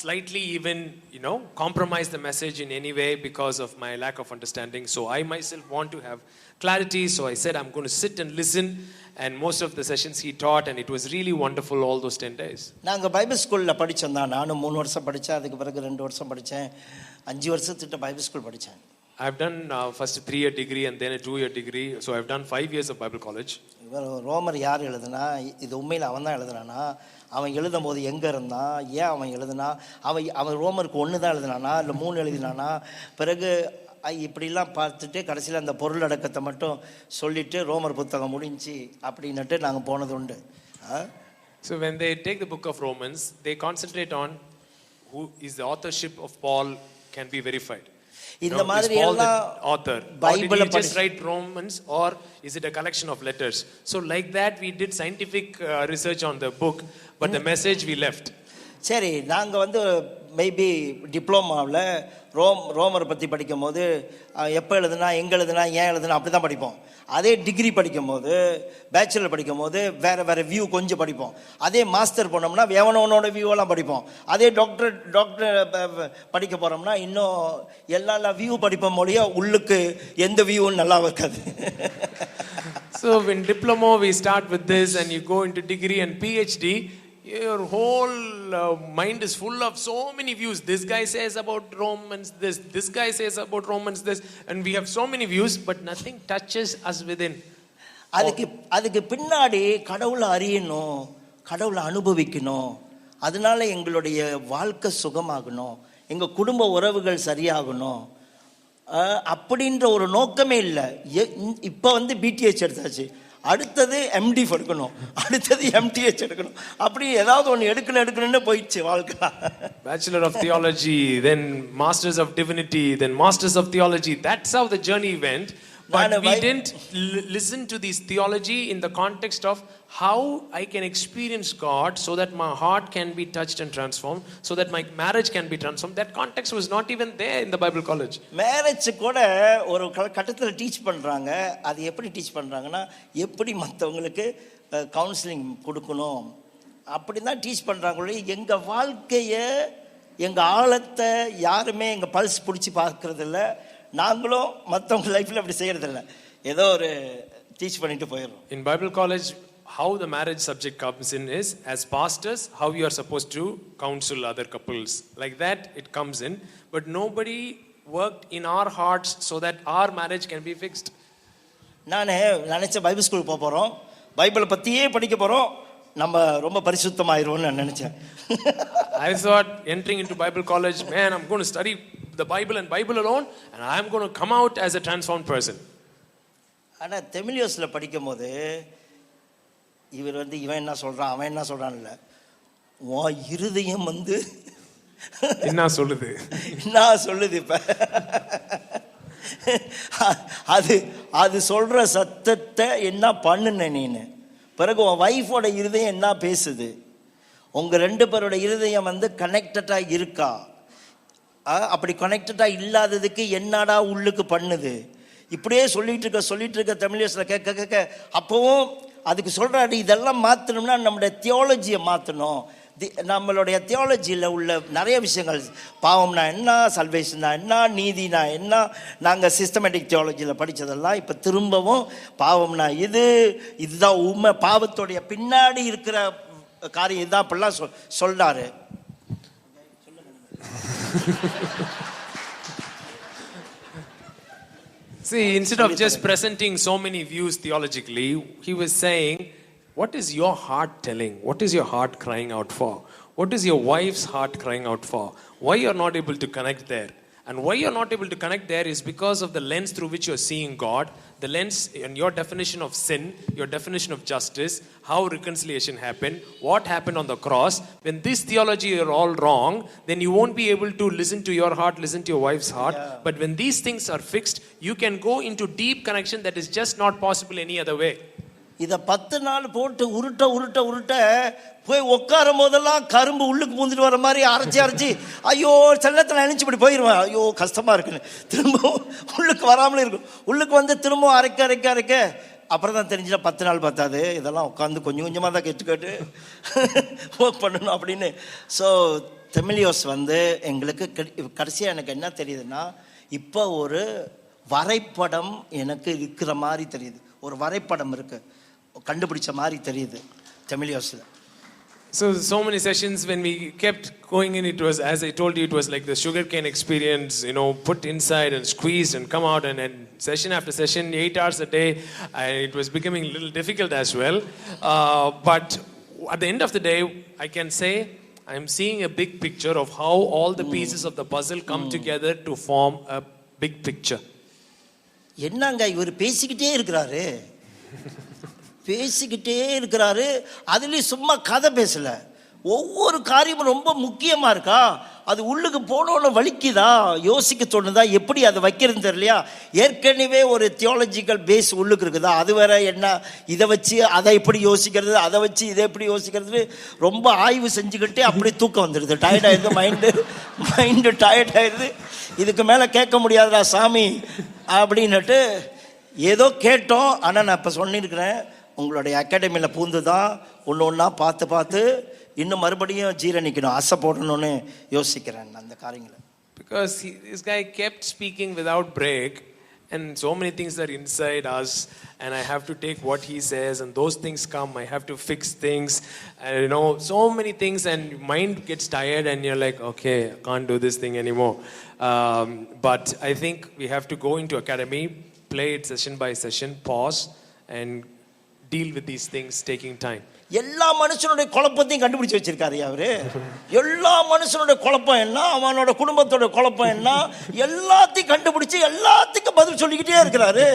slightly even, compromise the message in any way because of my lack of understanding. So I myself want to have clarity. So I said, I'm going to sit and listen. And most of the sessions he taught, and it was really wonderful all those 10 days. நாங்க Bible ஸ்கூல்ல படிச்சோம் தான். நானும் 3 வருஷம் படிச்சேன், அதுக்கு பிறகு 2 வருஷம் படிச்சேன், 5 வருஷத்துக்கு பைபிள் ஸ்கூல் படிச்சேன். I've done first a 3-year degree and then a 2-year degree. So I've done 5 years of Bible college. ரோமர் யார் எழுதுனா? இது உண்மையில் அவன் தான் எழுதுனானா? அவன் எழுதும் போது எங்கே இருந்தான்? ஏன் அவன் எழுதுனா? அவன் ரோமருக்கு 1 தான் எழுதுனானா இல்லை 3 எழுதினானா? பிறகு இப்படிலாம் பார்த்துட்டு கடைசியில் அந்த பொருள் அடக்கத்தை மட்டும் சொல்லிட்டு ரோமர் புத்தகம் முடிஞ்சு அப்படின்னுட்டு நாங்கள் போனது உண்டு. So when they take the book of Romans, they concentrate on who is the authorship of Paul can be verified. இந்த மாதிரி எல்லாம் author பைபிளை just write Romans, or is it a collection of letters? So like that we did scientific research on the book, but the message we left. சரி, நாங்கள் வந்து maybe டிப்ளமாவில் ரோமரை பற்றி படிக்கும் போது எப்போ எழுதுனா, எங்கே எழுதுனா, ஏன் எழுதுனா அப்படி தான் படிப்போம். அதே டிகிரி படிக்கும் போது, பேச்சுலர் படிக்கும் போது வேறு வியூ கொஞ்சம் படிப்போம். அதே மாஸ்டர் போனோம்னா எவனோட வியூவெல்லாம் படிப்போம். அதே டாக்டர் படிக்க போகிறோம்னா இன்னும் எல்லா வியூ படிப்போம் மொழியா உள்ளுக்கு எந்த வியூவும் நல்லா இருக்காது. So in diploma we start with this, and you go into degree and PhD, your whole mind is full of so many views. This guy says about Romans this guy says about Romans this, and we have so many views, but nothing touches us within. அதுக்கு பின்னாடி கடவுளை அறியணும், கடவுளை அனுபவிக்கணும், அதனால எங்களுடைய வாழ்க்கை சுகமாகணும், எங்கள் குடும்ப உறவுகள் சரியாகணும் அப்படின்ற ஒரு நோக்கமே இல்லை. இப்போ வந்து பிடிஹெச் எடுத்தாச்சு, அடுத்தது எம்டி எடுக்கணும், அடுத்தது எம்டிஹெச் எடுக்கணும், அப்படி ஏதாவது ஒன்று எடுக்கணும்னு போயிடுச்சு வாழ்க்கை. Bachelor of Theology, then Masters of Divinity, then Masters of Theology. That's how the journey went. But we didn't listen to this theology in the context of how I can experience God so that my heart can be touched and transformed, so that my marriage can be transformed. That context was not even there in the Bible college. Marriage கூட ஒரு கட்டத்தில் teach பண்ணுறாங்க. அது எப்படி teach பண்ணுறாங்கன்னா, எப்படி மற்றவங்களுக்கு counselling கொடுக்கணும் அப்படி தான் டீச் பண்ணுறாங்களே. எங்கள் வாழ்க்கையை, எங்கள் ஆழத்தை யாருமே எங்கள் பல்ஸ் பிடிச்சி பார்க்கறதில்ல. நாங்களும் மற்றவங்க லைஃப்பில் அப்படி செய்கிறதில்ல, ஏதோ ஒரு டீச் பண்ணிட்டு போயிடுறோம். In Bible college, how the marriage subject comes in is, as pastors, how you are supposed to counsel other couples. Like that it comes in, but nobody worked in our hearts so that our marriage can be fixed. நான் நினச்ச Bible school போகிறோம், பைபிளை பற்றியே படிக்க போகிறோம், நம்ம ரொம்ப பரிசுத்தமாயிருவோம்னு நான் நினச்சேன். I thought entering into Bible college, man, I'm going to study the Bible and Bible alone, and I'm going to come out as a transformed person. ஆனால் தெமிலியோஸில் படிக்கும் போது இவர் வந்து இவன் என்ன சொல்கிறான் அவன் என்ன சொல்கிறான் இல்லை, உன் இருதயம் வந்து என்ன சொல்லுது இப்போ அது சொல்கிற சத்தத்தை என்ன பண்ணுன நீனு, பிறகு உன் ஒய்ஃபோட இருதயம் என்ன பேசுது, உங்கள் 2 பேரோட இருதயம் வந்து கனெக்டடாக இருக்கா, அப்படி கனெக்டடாக இல்லாததுக்கு என்னடா உள்ளுக்கு பண்ணுது, இப்படியே சொல்லிட்டு இருக்க தமிழில் கேட்க அப்போவும் அதுக்கு சொல்கிறாரு, இதெல்லாம் மாற்றணும்னா நம்மளுடைய தியாலஜியை மாற்றணும். நம்மளுடைய தியாலஜியில் உள்ள நிறைய விஷயங்கள், பாவம்னா என்ன, சல்வேஷன்னா என்ன, நீதினா என்ன, நாங்கள் சிஸ்டமேட்டிக் தியாலஜியில் படித்ததெல்லாம் இப்போ திரும்பவும் பாவம்னா இதுதான் உண்மை, பாவத்தோடைய பின்னாடி இருக்கிற காரியம் இதுதான் அப்படிலாம் சொல்கிறாரு. See, instead of just presenting so many views theologically, he was saying what is your heart telling? What is your heart crying out for? What is your wife's heart crying out for? Why you're not able to connect there? And why you're not able to connect there is because of the lens through which you're seeing God, the lens and your definition of sin, your definition of justice, how reconciliation happened, what happened on the cross. When this theology are all wrong, then you won't be able to listen to your heart, listen to your wife's heart. Yeah. But when these things are fixed, you can go into deep connection that is just not possible any other way. இதை 10 நாள் போட்டு உருட்ட போய் உட்காரும் போதெல்லாம் கரும்பு உள்ளுக்கு பூந்துட்டு வர மாதிரி அரைச்சி ஐயோ செல்லத்தில் நினைச்சு இப்படி போயிடுவேன், ஐயோ கஷ்டமா இருக்குன்னு திரும்பவும் உள்ளுக்கு வராமலே இருக்கும். உள்ளுக்கு வந்து திரும்பவும் அரைக்க அப்புறம் தான் தெரிஞ்சுட்டா 10 நாள் பார்த்தாது, இதெல்லாம் உட்காந்து கொஞ்சம் கொஞ்சமாக தான் கேட்டு ஒர்க் பண்ணணும் அப்படின்னு. ஸோ தெமிலியோஸ் வந்து எங்களுக்கு கடைசியாக எனக்கு என்ன தெரியுதுன்னா, இப்போ ஒரு வரைபடம் எனக்கு இருக்கிற மாதிரி தெரியுது. ஒரு வரைபடம் இருக்கு, கண்டுபிடிச்ச மாதிரி தெரியுது தெமிலியோஸ்ல. So many sessions when we kept going in, it was, as I told you, it was like the sugarcane experience, put inside and squeezed and come out, and session after session, 8 hours a day, it was becoming a little difficult as well. But at the end of the day, I can say I'm seeing a big picture of how all the pieces of the puzzle come together to form a big picture. என்னங்க இவர் பேசிக்கிட்டே இருக்கிறாரு, அதுலேயும் சும்மா கதை பேசல. ஒவ்வொரு காரியமும் ரொம்ப முக்கியமா இருக்கா, அது உள்ளுக்கு போனோன்னு வலிக்குதா, யோசிக்க தோணுதா, எப்படி அதை வைக்கிறதுன்னு தெரியலையா. ஏற்கனவே ஒரு தியாலஜிக்கல் பேஸ் உள்ளுக்கு இருக்குதா, அது வேற என்ன, இதை வச்சு அதை எப்படி யோசிக்கிறது, அதை வச்சு இதை எப்படி யோசிக்கிறது, ரொம்ப ஆய்வு செஞ்சுக்கிட்டே அப்படி தூக்கம் வந்துடுது, டயர்ட் ஆயிடுது, மைண்டு டயர்ட் ஆயிடுது. இதுக்கு மேலே கேட்க முடியாதுடா சாமி அப்படின்னுட்டு ஏதோ கேட்டோம். ஆனால் நான் இப்போ சொல்லியிருக்கிறேன், உங்களுடைய அகாடமியில் பூந்து தான் ஒன்று ஒன்றா பார்த்து இன்னும் மறுபடியும் ஜீரணிக்கணும், ஆசை போடணும்னு யோசிக்கிறேன் அந்த காரியங்களை. Because this guy kept speaking without break, and so many things are inside us, and I have to take what he says, and those things come, I have to fix things, and so many things, and mind gets tired, and you're like, okay, I can't do this thing anymore. But I think we have to go into academy, play it session by session, pause, and deal with these things taking time. எல்லா மனுஷனுடைய குழப்பத்தையும் கண்டுபிடிச்சு வச்சிருக்காரு அவரு. எல்லா மனுஷனுடைய குழப்பம் என்ன, அவனோட குடும்பத்தோட குழப்பம் என்ன, எல்லாத்தையும் கண்டுபிடிச்சு எல்லாத்துக்கும் பதில் சொல்லிக்கிட்டே இருக்கிறாரு.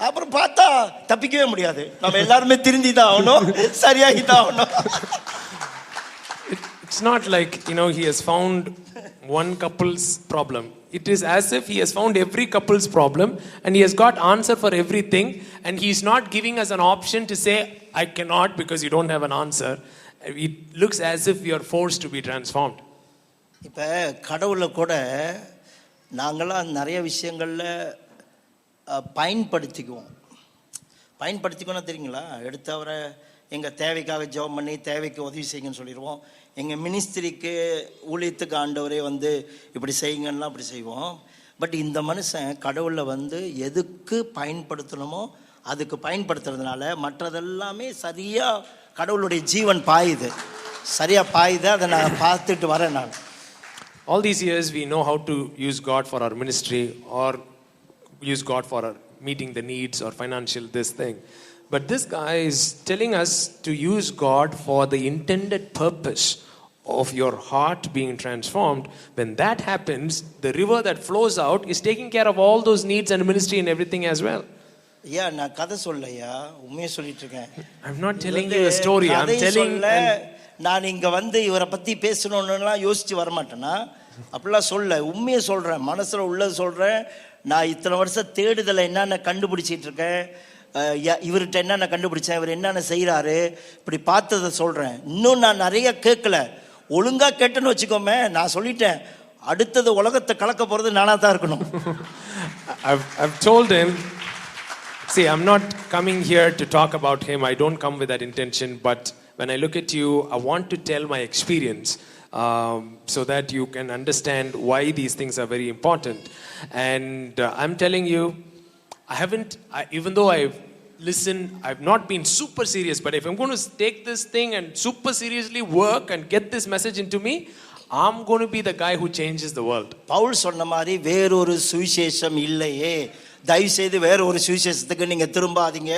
அப்புறம் பார்த்தா தப்பிக்கவே முடியாது, நம்ம எல்லாருமே திருந்தி தான் ஆகணும், சரியாகி தான் ஆகணும். It's not like he has found one couple's problem. It is as if he has found every couple's problem, and he has got answer for everything, and he is not giving us an option to say I cannot because you don't have an answer. It looks as if we are forced to be transformed. இப்போ கடவுளை கூட நாங்களாம் நிறைய விஷயங்களில் பயன்படுத்திக்கணும் தெரியுங்களா. எடுத்தவரை எங்கள் தேவைக்காக ஜெபம் பண்ணி தேவைக்கு உதவி செய்யுங்கன்னு சொல்லிடுவோம். எங்கள் மினிஸ்திரிக்கு ஊழியத்துக்கு ஆண்டவரே வந்து இப்படி செய்யுங்கன்னா அப்படி செய்வோம். பட் இந்த மனுஷன் கடவுளை எதுக்கு பயன்படுத்தணுமோ அதுக்கு பயன்படுத்துறதுனால மற்றதெல்லாமே சரியாக கடவுளுடைய ஜீவன் சரியாக பாயுது. அதை நான் பார்த்துட்டு வரேன். நான் all these years we know how to use God for our ministry or use God for our meeting the needs or financial this thing. But this guy is telling us to use God for the intended purpose of your heart being transformed. When that happens, the river that flows out is taking care of all those needs and ministry and everything as well. Yeah, நான் கதை சொல்லலையா, உண்மையை சொல்லிட்டு இருக்கேன். I'm not telling you a story. I'm telling நான் இங்க இவரை பத்தி பேசணும்னுலாம் யோசிச்சு வரமாட்டேன்னா அப்படிலாம் சொல்ல, உண்மையை சொல்றேன், மனசுல உள்ளது சொல்றேன். நான் இத்தனை வருஷம் தேடுதலை என்னென்ன கண்டுபிடிச்சிட்டு இருக்கேன், இவர்கிட்ட என்னென்ன கண்டுபிடிச்சேன், இவர் என்னென்ன செய்கிறாரு, இப்படி பார்த்ததை சொல்கிறேன். இன்னும் நான் நிறைய கேட்கல, ஒழுங்காக கேட்டேன்னு வச்சுக்கோமே, நான் சொல்லிட்டேன் அடுத்தது உலகத்தை கலக்க போகிறது நானாக தான் இருக்கணும். I've told him, see, I'm not coming here to talk about him. I don't come with that intention. But when I look at you, I want to tell my experience so that you can understand why these things are very important. And I'm telling you, even though I've listened, I've not been super serious, but if I'm going to take this thing and super seriously work and get this message into me, I'm going to be the guy who changes the world. Pavul சொன்ன மாதிரி வேறொரு சுவிசேஷம் இல்லையே, தயவு செய்து வேற ஒரு சுவிசேஷத்துக்கு நீங்க திரும்பாதீங்க.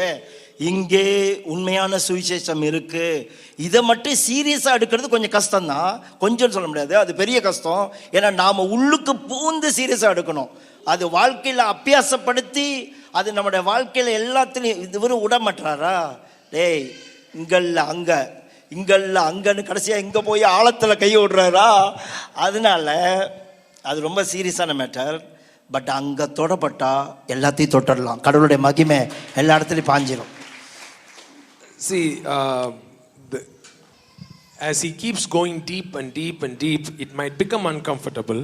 இங்கே உண்மையான சுவிசேஷம் இருக்கு. இதை மட்டும் சீரியஸாக எடுக்கிறது கொஞ்சம் கஷ்டம்தான், கொஞ்சம் சொல்ல முடியாது, அது பெரிய கஷ்டம். ஏன்னா நாம் உள்ளுக்கு பூந்து சீரியஸாக எடுக்கணும். அது வாழ்க்கையில் அபியாசப்படுத்தி அது நம்முடைய வாழ்க்கையில் எல்லாத்துலேயும் இதுவரும் விடமாட்டாரா? டேய் இங்கல்ல அங்கே, இங்கல்ல அங்கன்னு கடைசியாக இங்கே போய் ஆழத்தில் கை விடுறாரா? அதனால அது ரொம்ப சீரியஸான மேட்டர். பட் அங்கே தொடப்பட்டா எல்லாத்தையும் தொட்டடலாம். கடவுளுடைய மகிமை எல்லா இடத்துலையும் பாஞ்சிடும். See, as he keeps going deep and deep and deep, it might become uncomfortable.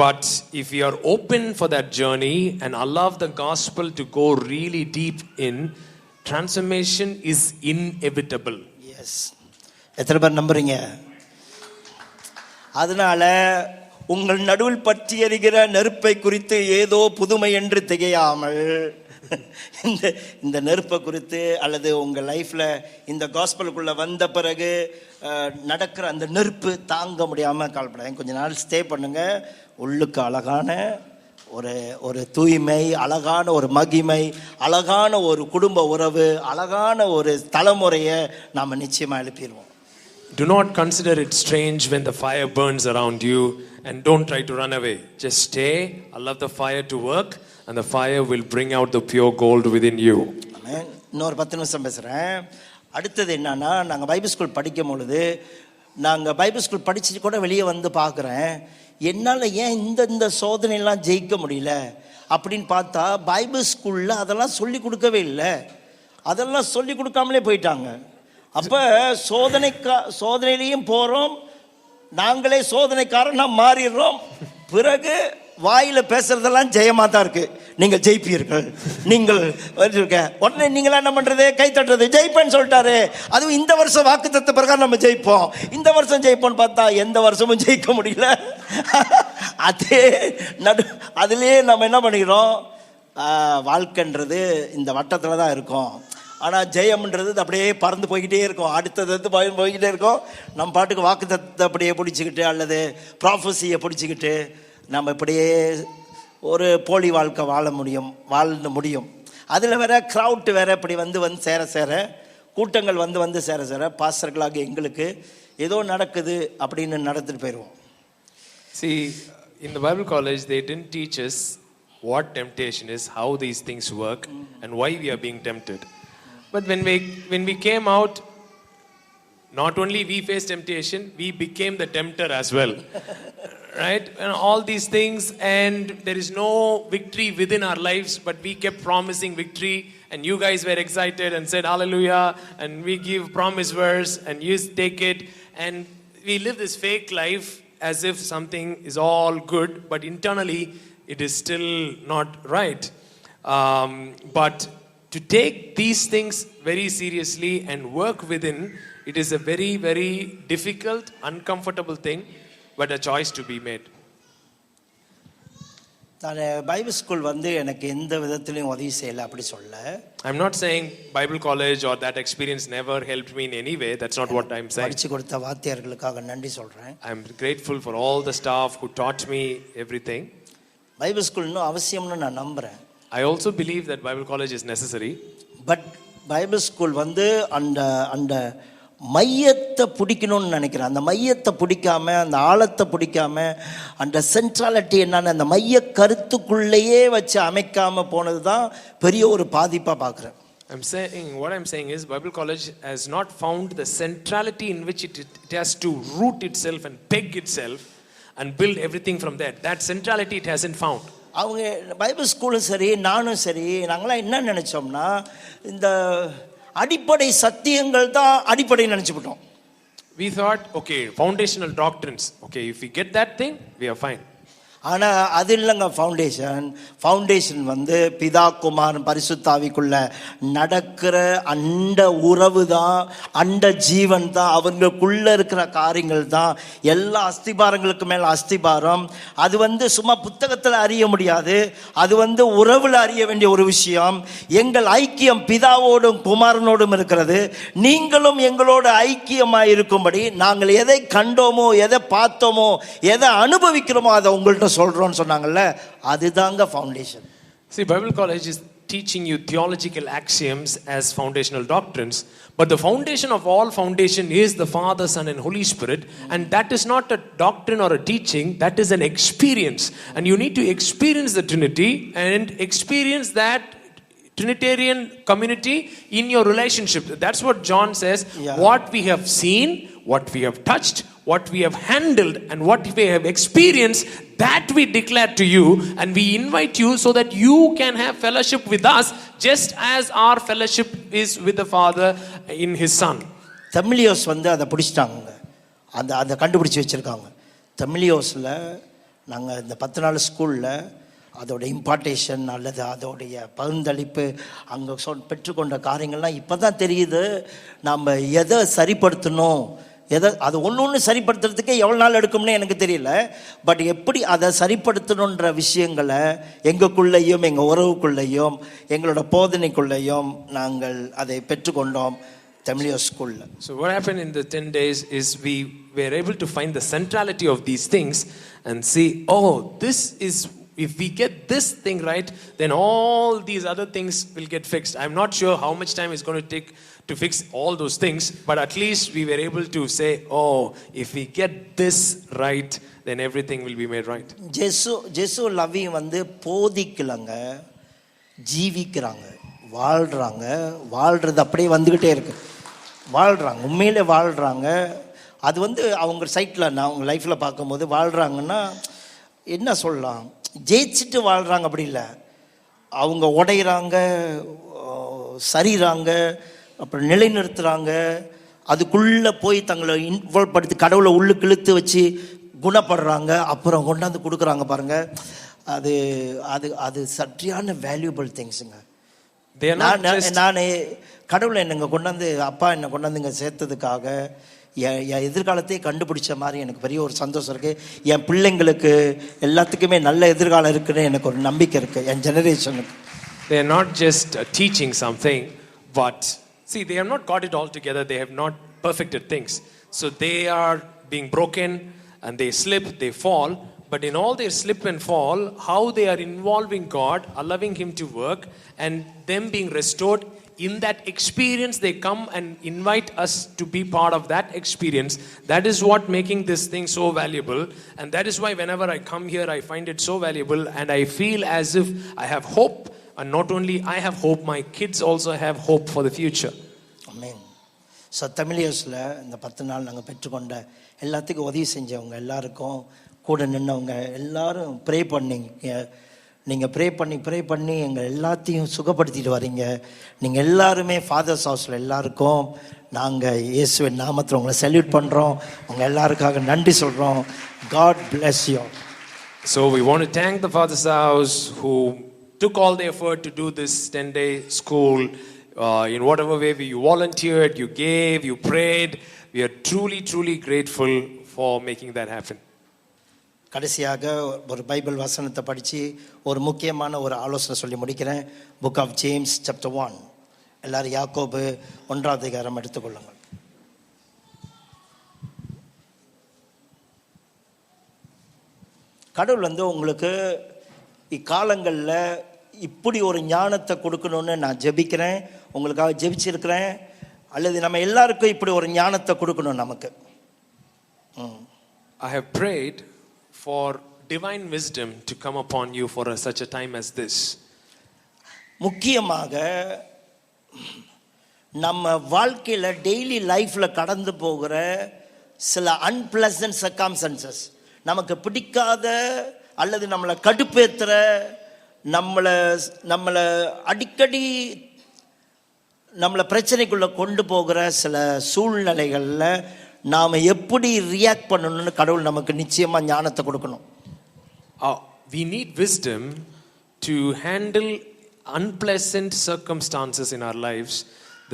But if you are open for that journey and allow the gospel to go really deep in, transformation is inevitable. Yes. எத்தனை பேர் நம்புறீங்க? அதனால உங்கள் நடுவில் பற்றி எரிகிற நெருப்பை குறித்து ஏதோ புதுமை என்று திகையாமல், இந்த நெருப்பை குறித்து அல்லது உங்கள் லைஃப்பில் இந்த காஸ்பலுக்குள்ளே வந்த பிறகு நடக்கிற அந்த நெருப்பு தாங்க முடியாமல் கால்படாங்க. கொஞ்ச நாள் ஸ்டே பண்ணுங்க. உள்ளுக்கு அழகான ஒரு தூய்மை, அழகான ஒரு மகிமை, அழகான ஒரு குடும்ப உறவு, அழகான ஒரு தலைமுறையை நாம் நிச்சயமாக எழுப்பிடுவோம். Do not consider it strange when the fire burns around you, and don't try to run away. Just stay, allow the fire to work, and the fire will bring out the pure gold within you. Amen. இன்னொரு 10 நிமிஷம் பேசுகிறேன். அடுத்தது என்னன்னா, நாங்கள் Bible school படிக்கும் பொழுது, நாங்கள் Bible school படிச்சுட்டு கூட வெளியே வந்து பார்க்குறேன், என்னால் ஏன் இந்த சோதனையெல்லாம் ஜெயிக்க முடியல அப்படின்னு பார்த்தா, பைபிள் ஸ்கூலில் அதெல்லாம் சொல்லி கொடுக்கவே இல்லை. அதெல்லாம் சொல்லி கொடுக்காமலே போயிட்டாங்க. அப்போ சோதனையிலையும் போகிறோம், நாங்களே சோதனைக்காரன் மாறிடுறோம். பிறகு வாயில் பேசுறதெல்லாம் ஜெயமாக தான் இருக்கு. நீங்கள் ஜெயிப்பீர்கள், நீங்கள் உடனே நீங்களாம் என்ன பண்ணுறது? கை தட்டுறது. ஜெயிப்பேன்னு சொல்லிட்டாரு. அதுவும் இந்த வருஷம் வாக்குத்தத்த பிரகாரம் நம்ம ஜெயிப்போம், இந்த வருஷம் ஜெயிப்போம்னு பார்த்தா எந்த வருஷமும் ஜெயிக்க முடியல. அதுலேயே நம்ம என்ன பண்ணிக்கிறோம்? வாழ்க்கைன்றது இந்த வட்டத்தில் தான் இருக்கும். ஆனால் ஜெயம்ன்றது அப்படியே பறந்து போய்கிட்டே இருக்கும், அடுத்தது போய்கிட்டே இருக்கும். நம்ம பாட்டுக்கு வாக்குத்தத்தை அப்படியே பிடிச்சிக்கிட்டு அல்லது ப்ராஃபஸியை பிடிச்சிக்கிட்டு நம்ம இப்படியே ஒரு போலி வாழ்க்கை வாழ முடியும். அதில் வேற க்ரௌட் வேற இப்படி வந்து சேர கூட்டங்கள் வந்து சேர பாஸ்டர்களாக எங்களுக்கு ஏதோ நடக்குது அப்படின்னு நடந்துட்டு போயிடுவோம். See, in the Bible college they didn't teach us what temptation is, how these things work, and why we are being tempted. But when we came out, not only we faced temptation, we became the tempter as well. Right? And all these things, and there is no victory within our lives, but we kept promising victory, and you guys were excited and said hallelujah, and we give promise verse and you take it, and we live this fake life as if something is all good, but internally it is still not right. But to take these things very seriously and work within, it is a very, very difficult, uncomfortable thing, but a choice to be made. நான் Bible school எனக்கு எந்த விதத்திலையும் உதவி செய்யலை அப்படி சொல்ல. I'm not saying Bible college or that experience never helped me in any way. That's not what I'm saying. படிச்சு கொடுத்த வாத்தியார்களுக்காக நன்றி சொல்றேன். I'm grateful for all the staff who taught me everything. Bible school இன்னும் அவசியம்னு நான் நம்புறேன். I also believe that Bible college is necessary. But Bible school அந்த மையத்தை பிடிக்கணும்னு நினைக்கிறேன். அந்த மையத்தை பிடிக்காம, அந்த ஆழத்தை பிடிக்காம, அந்த சென்ட்ராலிட்டி என்னன்னு அந்த மைய கருத்துக்குள்ளேயே வச்சு அமைக்காம போனது தான் பெரிய ஒரு பாதிப்பாக பார்க்குறேன். What I'm saying is Bible college has not found the centrality in which it has to root itself and peg itself and build everything from there. That centrality it hasn't found. அவங்க Bible ஸ்கூலும் சரி, நானும் சரி, நாங்களாம் என்ன நினைச்சோம்னா, இந்த அடிப்படை சத்தியங்கள் தான் அடிப்படை நினைச்சுக்கிட்டோம். We thought, okay, foundational doctrines. Okay, if we get that thing, we are fine. ஆனால் அது இல்லைங்க ஃபவுண்டேஷன் பிதா குமாரன் பரிசுத்தாவிக்குள்ள நடக்கிற அண்ட உறவு தான், அண்ட ஜீவன் தான், அவங்களுக்குள்ள இருக்கிற காரியங்கள் தான் எல்லா அஸ்திபாரங்களுக்கு மேலே அஸ்திபாரம். அது சும்மா புத்தகத்தில் அறிய முடியாது, அது உறவில் அறிய வேண்டிய ஒரு விஷயம். எங்கள் ஐக்கியம் பிதாவோடும் குமாரனோடும் இருக்கிறது. நீங்களும் எங்களோட ஐக்கியமாக இருக்கும்படி நாங்கள் எதை கண்டோமோ, எதை பார்த்தோமோ, எதை அனுபவிக்கிறோமோ அதை உங்கள்கிட்ட சொல்றோம்னு சொன்னாங்கல்ல, அதுதாங்க foundation. See, Bible college is teaching you theological axioms as foundational doctrines, but the foundation of all foundation is the Father, Son and Holy Spirit, and that is not a doctrine or a teaching, that is an experience, and you need to experience the Trinity and experience that Trinitarian community in your relationship. That's what John says. Yeah. What we have seen, what we have touched, what we have handled, and what we have experienced, that we declare to you, and we invite you so that you can have fellowship with us, just as our fellowship is with the Father in His Son. தெர்மிலியோஸ் வந்து அதை பிடிச்சிட்டாங்க, அதை கண்டுபிடிச்சி வச்சுருக்காங்க. தெர்மிலியோஸில் நாங்கள் இந்த 10 நாள் ஸ்கூலில் அதோட இம்பார்ட்டேஷன் அல்லது அதோடைய பகிர்ந்தளிப்பு அங்கே பெற்றுக்கொண்ட காரியங்கள்லாம் இப்போ தான் தெரியுது. நம்ம எதை சரிப்படுத்தணும், அது ஒன்று சரிப்படுத்துறதுக்கே எவ்வளோ நாள் எடுக்கும்னு எனக்கு தெரியல. பட் எப்படி அதை சரிப்படுத்தணுன்ற விஷயங்களை எங்களுக்குள்ளேயும் எங்கள் உறவுக்குள்ளேயும் எங்களோட போதனைக்குள்ளேயும் நாங்கள் அதை பெற்றுக்கொண்டோம் தெர்மிலியோஸ் ஸ்கூலில். So what happened in the 10 days is we were able to find the centrality of these things and see, oh, this is, if we get this thing right, then all these other things will get fixed. I'm not sure how much time it's going to take to fix all those things, but at least we were able to say, oh, if we get this right, then everything will be made right. ஜெசு லவி வந்து போதிக்கலங்க, ஜீவிக்கிறாங்க, வாழ்றது அப்படியே வந்துக்கிட்டே இருக்கு. வாழ்கிறாங்க, உண்மையிலே வாழ்கிறாங்க. அது வந்து அவங்க சைட்டில் நான் அவங்க லைஃப்பில் பார்க்கும்போது வாழ்கிறாங்கன்னா என்ன சொல்லலாம், ஜெயிச்சுட்டு வாழ்கிறாங்க அப்படி இல்லை. அவங்க உடையிறாங்க, சரிகிறாங்க, அப்புறம் நிலைநிறுத்துகிறாங்க, அதுக்குள்ளே போய் தங்களை இன்வால்வ் படுத்தி கடவுளை உள்ளுக்கு இழுத்து வச்சு குணப்படுறாங்க, அப்புறம் கொண்டாந்து கொடுக்குறாங்க பாருங்கள். அது அது அது சரியான வேல்யூபிள் திங்ஸுங்க. நான் கடவுளை என்னங்க கொண்டாந்து, அப்பா என்னை கொண்டாந்து இங்கே சேர்த்ததுக்காக என் எதிர்காலத்தையே கண்டுபிடிச்ச மாதிரி எனக்கு பெரிய ஒரு சந்தோஷம் இருக்குது. என் பிள்ளைங்களுக்கு எல்லாத்துக்குமே நல்ல எதிர்காலம் இருக்குன்னு எனக்கு ஒரு நம்பிக்கை இருக்குது என் ஜெனரேஷனுக்கு. They are not just teaching something, but see, they have not got it all together. They have not perfected things. So they are being broken and they slip, they fall. But in all their slip and fall, how they are involving God, allowing Him to work, and them being restored in that experience, they come and invite us to be part of that experience. That is what making this thing so valuable, and that is why whenever I come here, I find it so valuable, and I feel as if I have hope, and not only I have hope, my kids also have hope for the future. Amen. So தெர்மிலியோஸில் இந்த 10 நாள் நாங்கள் பெற்றுக்கொண்ட எல்லாத்துக்கும் உதவி செஞ்சவங்க எல்லாருக்கும், கூட நின்றவங்க எல்லாரும் ப்ரே பண்ணிங்க. நீங்கள் ப்ரே பண்ணி எங்கள் எல்லாத்தையும் சுகப்படுத்திட்டு வரீங்க. நீங்கள் எல்லாருமே ஃபாதர்ஸ் ஹவுஸில் எல்லாருக்கும் நாங்கள் இயேசுவின் நாமத்தில் உங்களை சல்யூட் பண்ணுறோம். உங்கள் எல்லாருக்காக நன்றி சொல்கிறோம். God bless you. So we want to thank the Father's House who took all the effort to do this 10-day school. In whatever way you volunteered, you gave, you prayed. We are truly, truly grateful for making that happen. கடைசியாக ஒரு Bible வசனத்தை படித்து ஒரு முக்கியமான ஒரு ஆலோசனை சொல்லி முடிக்கிறேன். Book of James chapter 1. எல்லாரும் யாக்கோபு 1ஆம் அதிகாரம் எடுத்துக்கொள்ளுங்கள். கடவுள் வந்து உங்களுக்கு இக்காலங்களில் இப்படி ஒரு ஞானத்தை கொடுக்கணும்னு நான் ஜெபிக்கிறேன், உங்களுக்காக ஜெபிச்சிருக்கிறேன். அல்லது நம்ம எல்லாருக்கும் இப்படி ஒரு ஞானத்தை கொடுக்கணும் நமக்கு. I have prayed for divine wisdom to come upon you for such a time as this. முக்கியமாக நம்ம வாழ்க்கையில் டெய்லி லைஃப்பில் கடந்து போகிற சில அன்பிளசன்ட் சர்க்கம்ஸ்டன்சஸ், நமக்கு பிடிக்காத அல்லது நம்மளை கடுப்பேற்றுற, நம்மளை அடிக்கடி நம்மளை பிரச்சனைக்குள்ளே கொண்டு போகிற சில சூழ்நிலைகளில் நாம் எப்படி ரியாக்ட் பண்ணணும்னு கடவுள் நமக்கு நிச்சயமாக ஞானத்தை கொடுக்கணும். We need wisdom to handle unpleasant circumstances in our lives,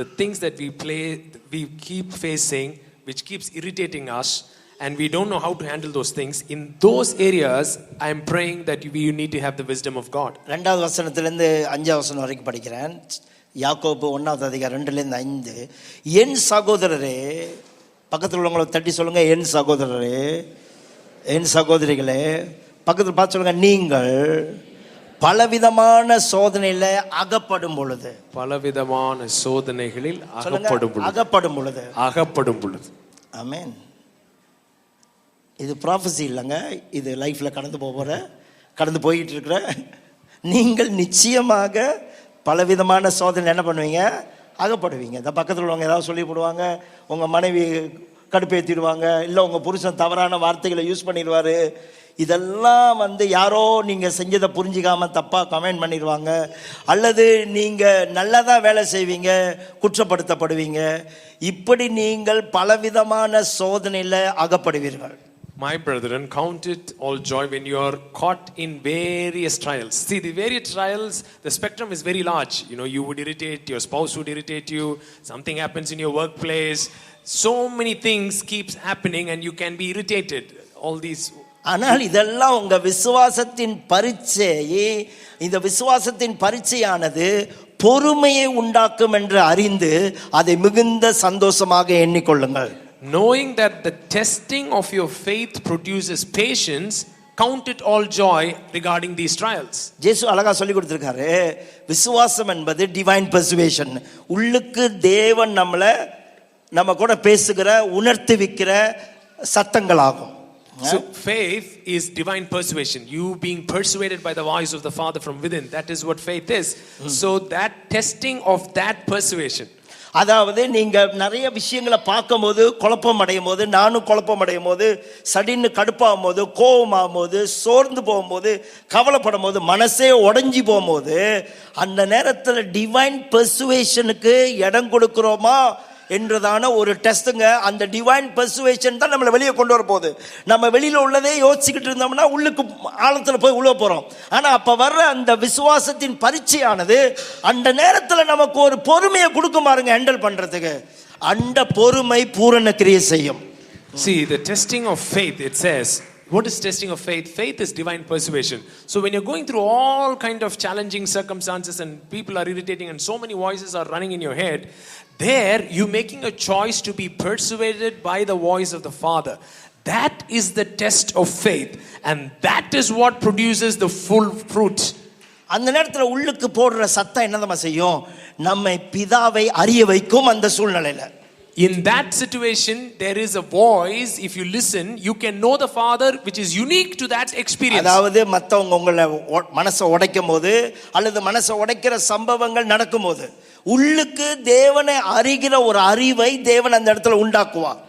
the things that we keep facing, which keeps irritating us, and we don't know how to handle those things. In those areas, I am praying that you need to have the wisdom of God. 2வது வசனத்திலிருந்து 5ஆம் வசனம் வரைக்கும் படிக்கிறேன். யாக்கோபு 1ஆம் அதிகாரம் 2லேருந்து 5. என் சகோதரரே, பக்கத்தில் உள்ளவங்களை தட்டி சொல்லுங்க, என் சகோதரரே, என் சகோதரிகளே. பக்கத்தில் பார்த்து சொல்லுங்க, நீங்கள் பலவிதமான சோதனையில அகப்படும் பொழுது. பலவிதமான சோதனைகளில் அகப்படும் பொழுது. அகப்படும் பொழுது. ஆமென். இது ப்ராஃபஸி இல்லைங்க, இது லைஃப்ல கடந்து போயிட்டு இருக்கிற நீங்கள் நிச்சயமாக பலவிதமான சோதனை என்ன பண்ணுவீங்க, அகப்படுவீங்க. இந்த பக்கத்தில் உள்ளவங்க ஏதாவது சொல்லி போடுவாங்க, உங்க மனைவி கடுப்பேற்றிடுவாங்க, இல்லை உங்க புருஷன் தவறான வார்த்தைகளை யூஸ் பண்ணிடுவாரு. இதெல்லாம் யாரோ நீங்க செஞ்சதை புரிஞ்சிக்காம தப்பா கமெண்ட் பண்ணிடுவாங்க, அல்லது நீங்க நல்லதா வேலை செய்வீங்க குற்றப்படுத்தப்படுவீங்க. இப்படி நீங்கள் பலவிதமான சோதனையில அகப்படுவீர்கள். My brethren, count it all joy when you are caught in various trials. See, the various trials, the spectrum is very large. You would irritate, your spouse would irritate you, something happens in your workplace, so many things keeps happening and you can be irritated. All these. ஆனால் இதெல்லாம் உங்க விசுவாசத்தின் பரீட்சை. இந்த விசுவாசத்தின் பரீட்சையானது பொறுமையை உண்டாக்கும் என்று அறிந்து அதை மிகுந்த சந்தோஷமாக எண்ணிக்கொள்ளுங்கள். Knowing that the testing of your faith produces patience, count it all joy regarding these trials. இயேசு அழகா சொல்லி கொடுத்திருக்காரு, விசுவாசம் என்பது டிவைன் பெர்சுவேஷன். உள்ளுக்கு தேவன் நம்ம கூட பேசுகிற உணர்த்துவிக்கிற சத்தங்களாகும். So faith is divine persuasion, you being persuaded by the voice of the Father from within. That is what faith is. So that testing of that persuasion, அதாவது நீங்க நிறைய விஷயங்களை பார்க்கும் போது குழப்பம் அடையும் போது, நானும் குழப்பம் அடையும் போது, சடின்னு கடுப்பாகும் போது, கோபமாகும் போது, சோர்ந்து போகும்போது, கவலைப்படும் போது, மனசே உடைஞ்சி போகும்போது, அந்த நேரத்தில் டிவைன் பெர்சுவேஷனுக்கு இடம் கொடுக்கிறோமா என்றதான ஒரு டெஸ்ட்டுங்க. அந்த டிவைன் பெர்சுவேஷன் தான் நம்மளை வெளியே கொண்டு வர போகுது. நம்ம வெளியில உள்ளதே யோசிச்சுக்கிட்டு இருந்தோம்னா உள்ளுக்கு ஆழத்துல போய் உள்ள போறோம். ஆனா அப்ப வர்ற அந்த விசுவாசத்தின் பரீட்சையானது அந்த நேரத்துல நமக்கு ஒரு பொறுமையை கொடுக்கும் பாருங்க, ஹேண்டில் பண்றதுக்கு. அந்த பொறுமை பூரண கிரியை செய்யும். See, the testing of faith, it says, what is testing of faith? Faith is divine persuasion. So when you're going through all kind of challenging circumstances and people are irritating and so many voices are running in your head, there you making a choice to be persuaded by the voice of the Father. That is the test of faith, and that is what produces the full fruit. அந்த நேரத்துல உள்ளுக்கு போடுற சத்தம் என்னதமா செய்யும், நம்மை பிதாவை அறிய வைக்கும். அந்த சூழ்நிலையில in that situation there is a voice, if you listen you can know the Father, which is unique to that experience. அதாவது மத்தவங்க உங்களை மனசை உடைக்கும் போது அல்லது மனசை உடைக்கிற சம்பவங்கள் நடக்கும் போது உள்ளுக்கு தேவனை அறிகிற ஒரு அறிவை தேவன் அந்த இடத்துல உண்டாக்குவார்.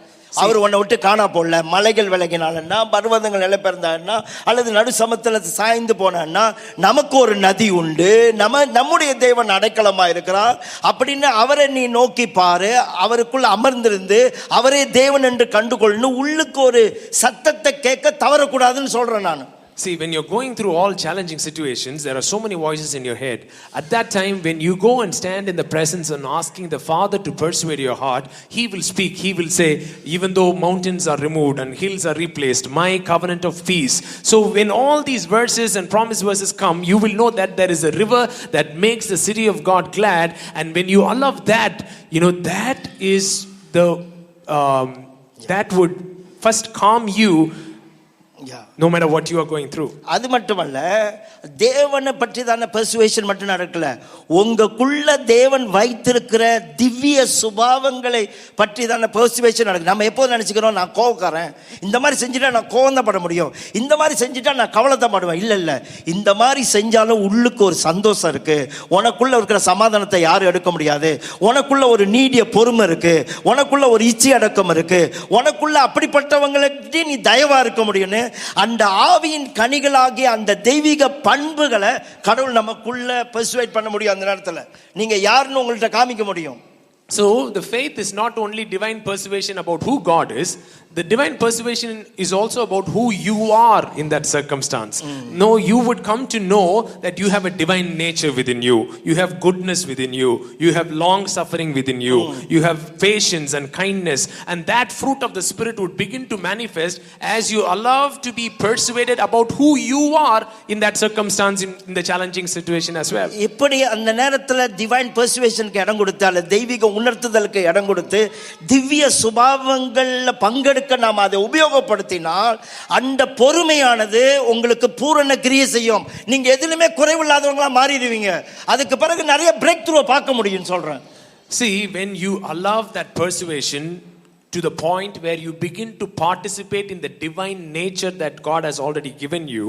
அவர் உன்னை விட்டு காணா போடல, மலைகள் விலகினாலன்னா, பர்வதங்கள் நிலைபெயர்ந்தான்னா, அல்லது நடு சமத்துல சாய்ந்து போனா, நமக்கு ஒரு நதி உண்டு, நம்முடைய தேவன் அடைக்கலமா இருக்கிறார் அப்படின்னு அவரை நீ நோக்கி பாரு, அவருக்குள்ள அமர்ந்திருந்து அவரே தேவன் என்று கண்டுகொள்ளு. உள்ளுக்கு ஒரு சத்தத்தை கேட்க தவறக்கூடாதுன்னு சொல்றேன் நான். See, when you're going through all challenging situations, there are so many voices in your head. At that time, when you go and stand in the presence and asking the Father to persuade your heart, He will speak. He will say, even though mountains are removed and hills are replaced, my covenant of peace. So when all these verses and promise verses come, you will know that there is a river that makes the city of God glad. And when you all of that, that is the, that would first calm you, no matter what you are going through. அது மட்டுமல்ல, தேவனை பற்றி தான persuasion மட்டும் நடக்கல, உங்களுக்குள்ள தேவன் வைத்திருக்கிற திவ்ய சுபாவங்களை பற்றி தான பெர்சுவேஷன் நடக்குது. நம்ம எப்போது நினைச்சுக்கிறோம், நான் கோவக்காரன், இந்த மாதிரி செஞ்சுட்டா நான் கோவப்பட முடியும், இந்த மாதிரி செஞ்சுட்டா நான் கவலைப்படுவேன். இல்ல இல்ல, இந்த மாதிரி செஞ்சாலும் உள்ளுக்கு ஒரு சந்தோஷம் இருக்கு. உனக்குள்ள இருக்கிற சமாதானத்தை யாரும் எடுக்க முடியாது. உனக்குள்ள ஒரு நீடிய பொறுமை இருக்கு, உனக்குள்ள ஒரு இச்சை அடக்கம் இருக்கு, உனக்குள்ள அப்படிப்பட்டவங்களுக்கு நீ தயவா இருக்க முடியும்னு அந்த ஆவியின் கனிகளாகிய அந்த தெய்வீக பண்புகளை கடவுள் நமக்குள்ள பெர்சுவேட் பண்ண முடியும். அந்த நேரத்துல நீங்க யாருன்னு உங்கள்ட்ட காமிக்க முடியும். So the faith is not only divine persuasion about who God is, the divine persuasion is also about who you are in that circumstance. No, you would come to know that you have a divine nature within you, you have goodness within you, you have long suffering within you, you have patience and kindness, and that fruit of the Spirit would begin to manifest as you allow to be persuaded about who you are in that circumstance, in the challenging situation as well. இப்படி அந்த நேரத்துல divine பெர்சுவேஷனுக்கு இடம் கொடுத்தால, தெய்வீக உணர்த்துதலுக்கு இடம் கொடுத்து திவ்ய சுபாவங்கள்ல பங்கெடுக்க நன்மைகளுக்கு நாம் அதை உபயோகப்படுத்தினால் அந்த பொறுமையானது உங்களுக்கு பூரண கிரியை செய்யும். நீங்க எதிலுமே குறைவில்லாதவங்களா மாறிடுவீங்க. அதுக்கு பிறகு நிறைய பிரேக் த்ரூ பார்க்க முடியும்னு சொல்றேன். See, when you allow that persuasion to the point where you begin to participate in the divine nature that God has already given you,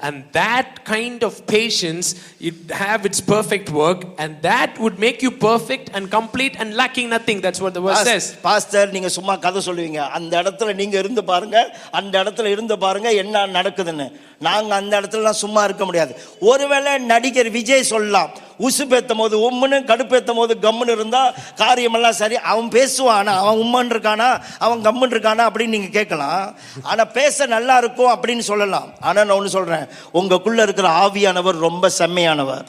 and that kind of patience, it have its perfect work, and that would make you perfect and complete and lacking nothing. That's what the verse says. Pastor, நீங்க சும்மா கதை சொல்லுவீங்க. அந்த இடத்துல நீங்க இருந்து பாருங்க, அந்த இடத்துல இருந்து பாருங்க என்ன நடக்குதுன்னு. நாங்க அந்த இடத்துல சும்மா இருக்க முடியாது. ஒருவேளை நடிகர் விஜய் சொல்லலாம், உசுப்பேத்தும் போது உம்முன்னு, கடுப்பேத்தும் போது கம்முன்னு இருந்தா காரியமெல்லாம் சரி. அவன் பேசுவான், அவன் உம்மன் இருக்கானா, அவன் கம்முன்னு இருக்கானா அப்படின்னு நீங்க கேட்கலாம். ஆனா பேச நல்லா இருக்கும் அப்படின்னு சொல்லலாம். ஆனா நான் ஒன்று சொல்றேன், உங்களுக்குள்ள இருக்கிற ஆவியானவர் ரொம்ப செம்மையானவர்.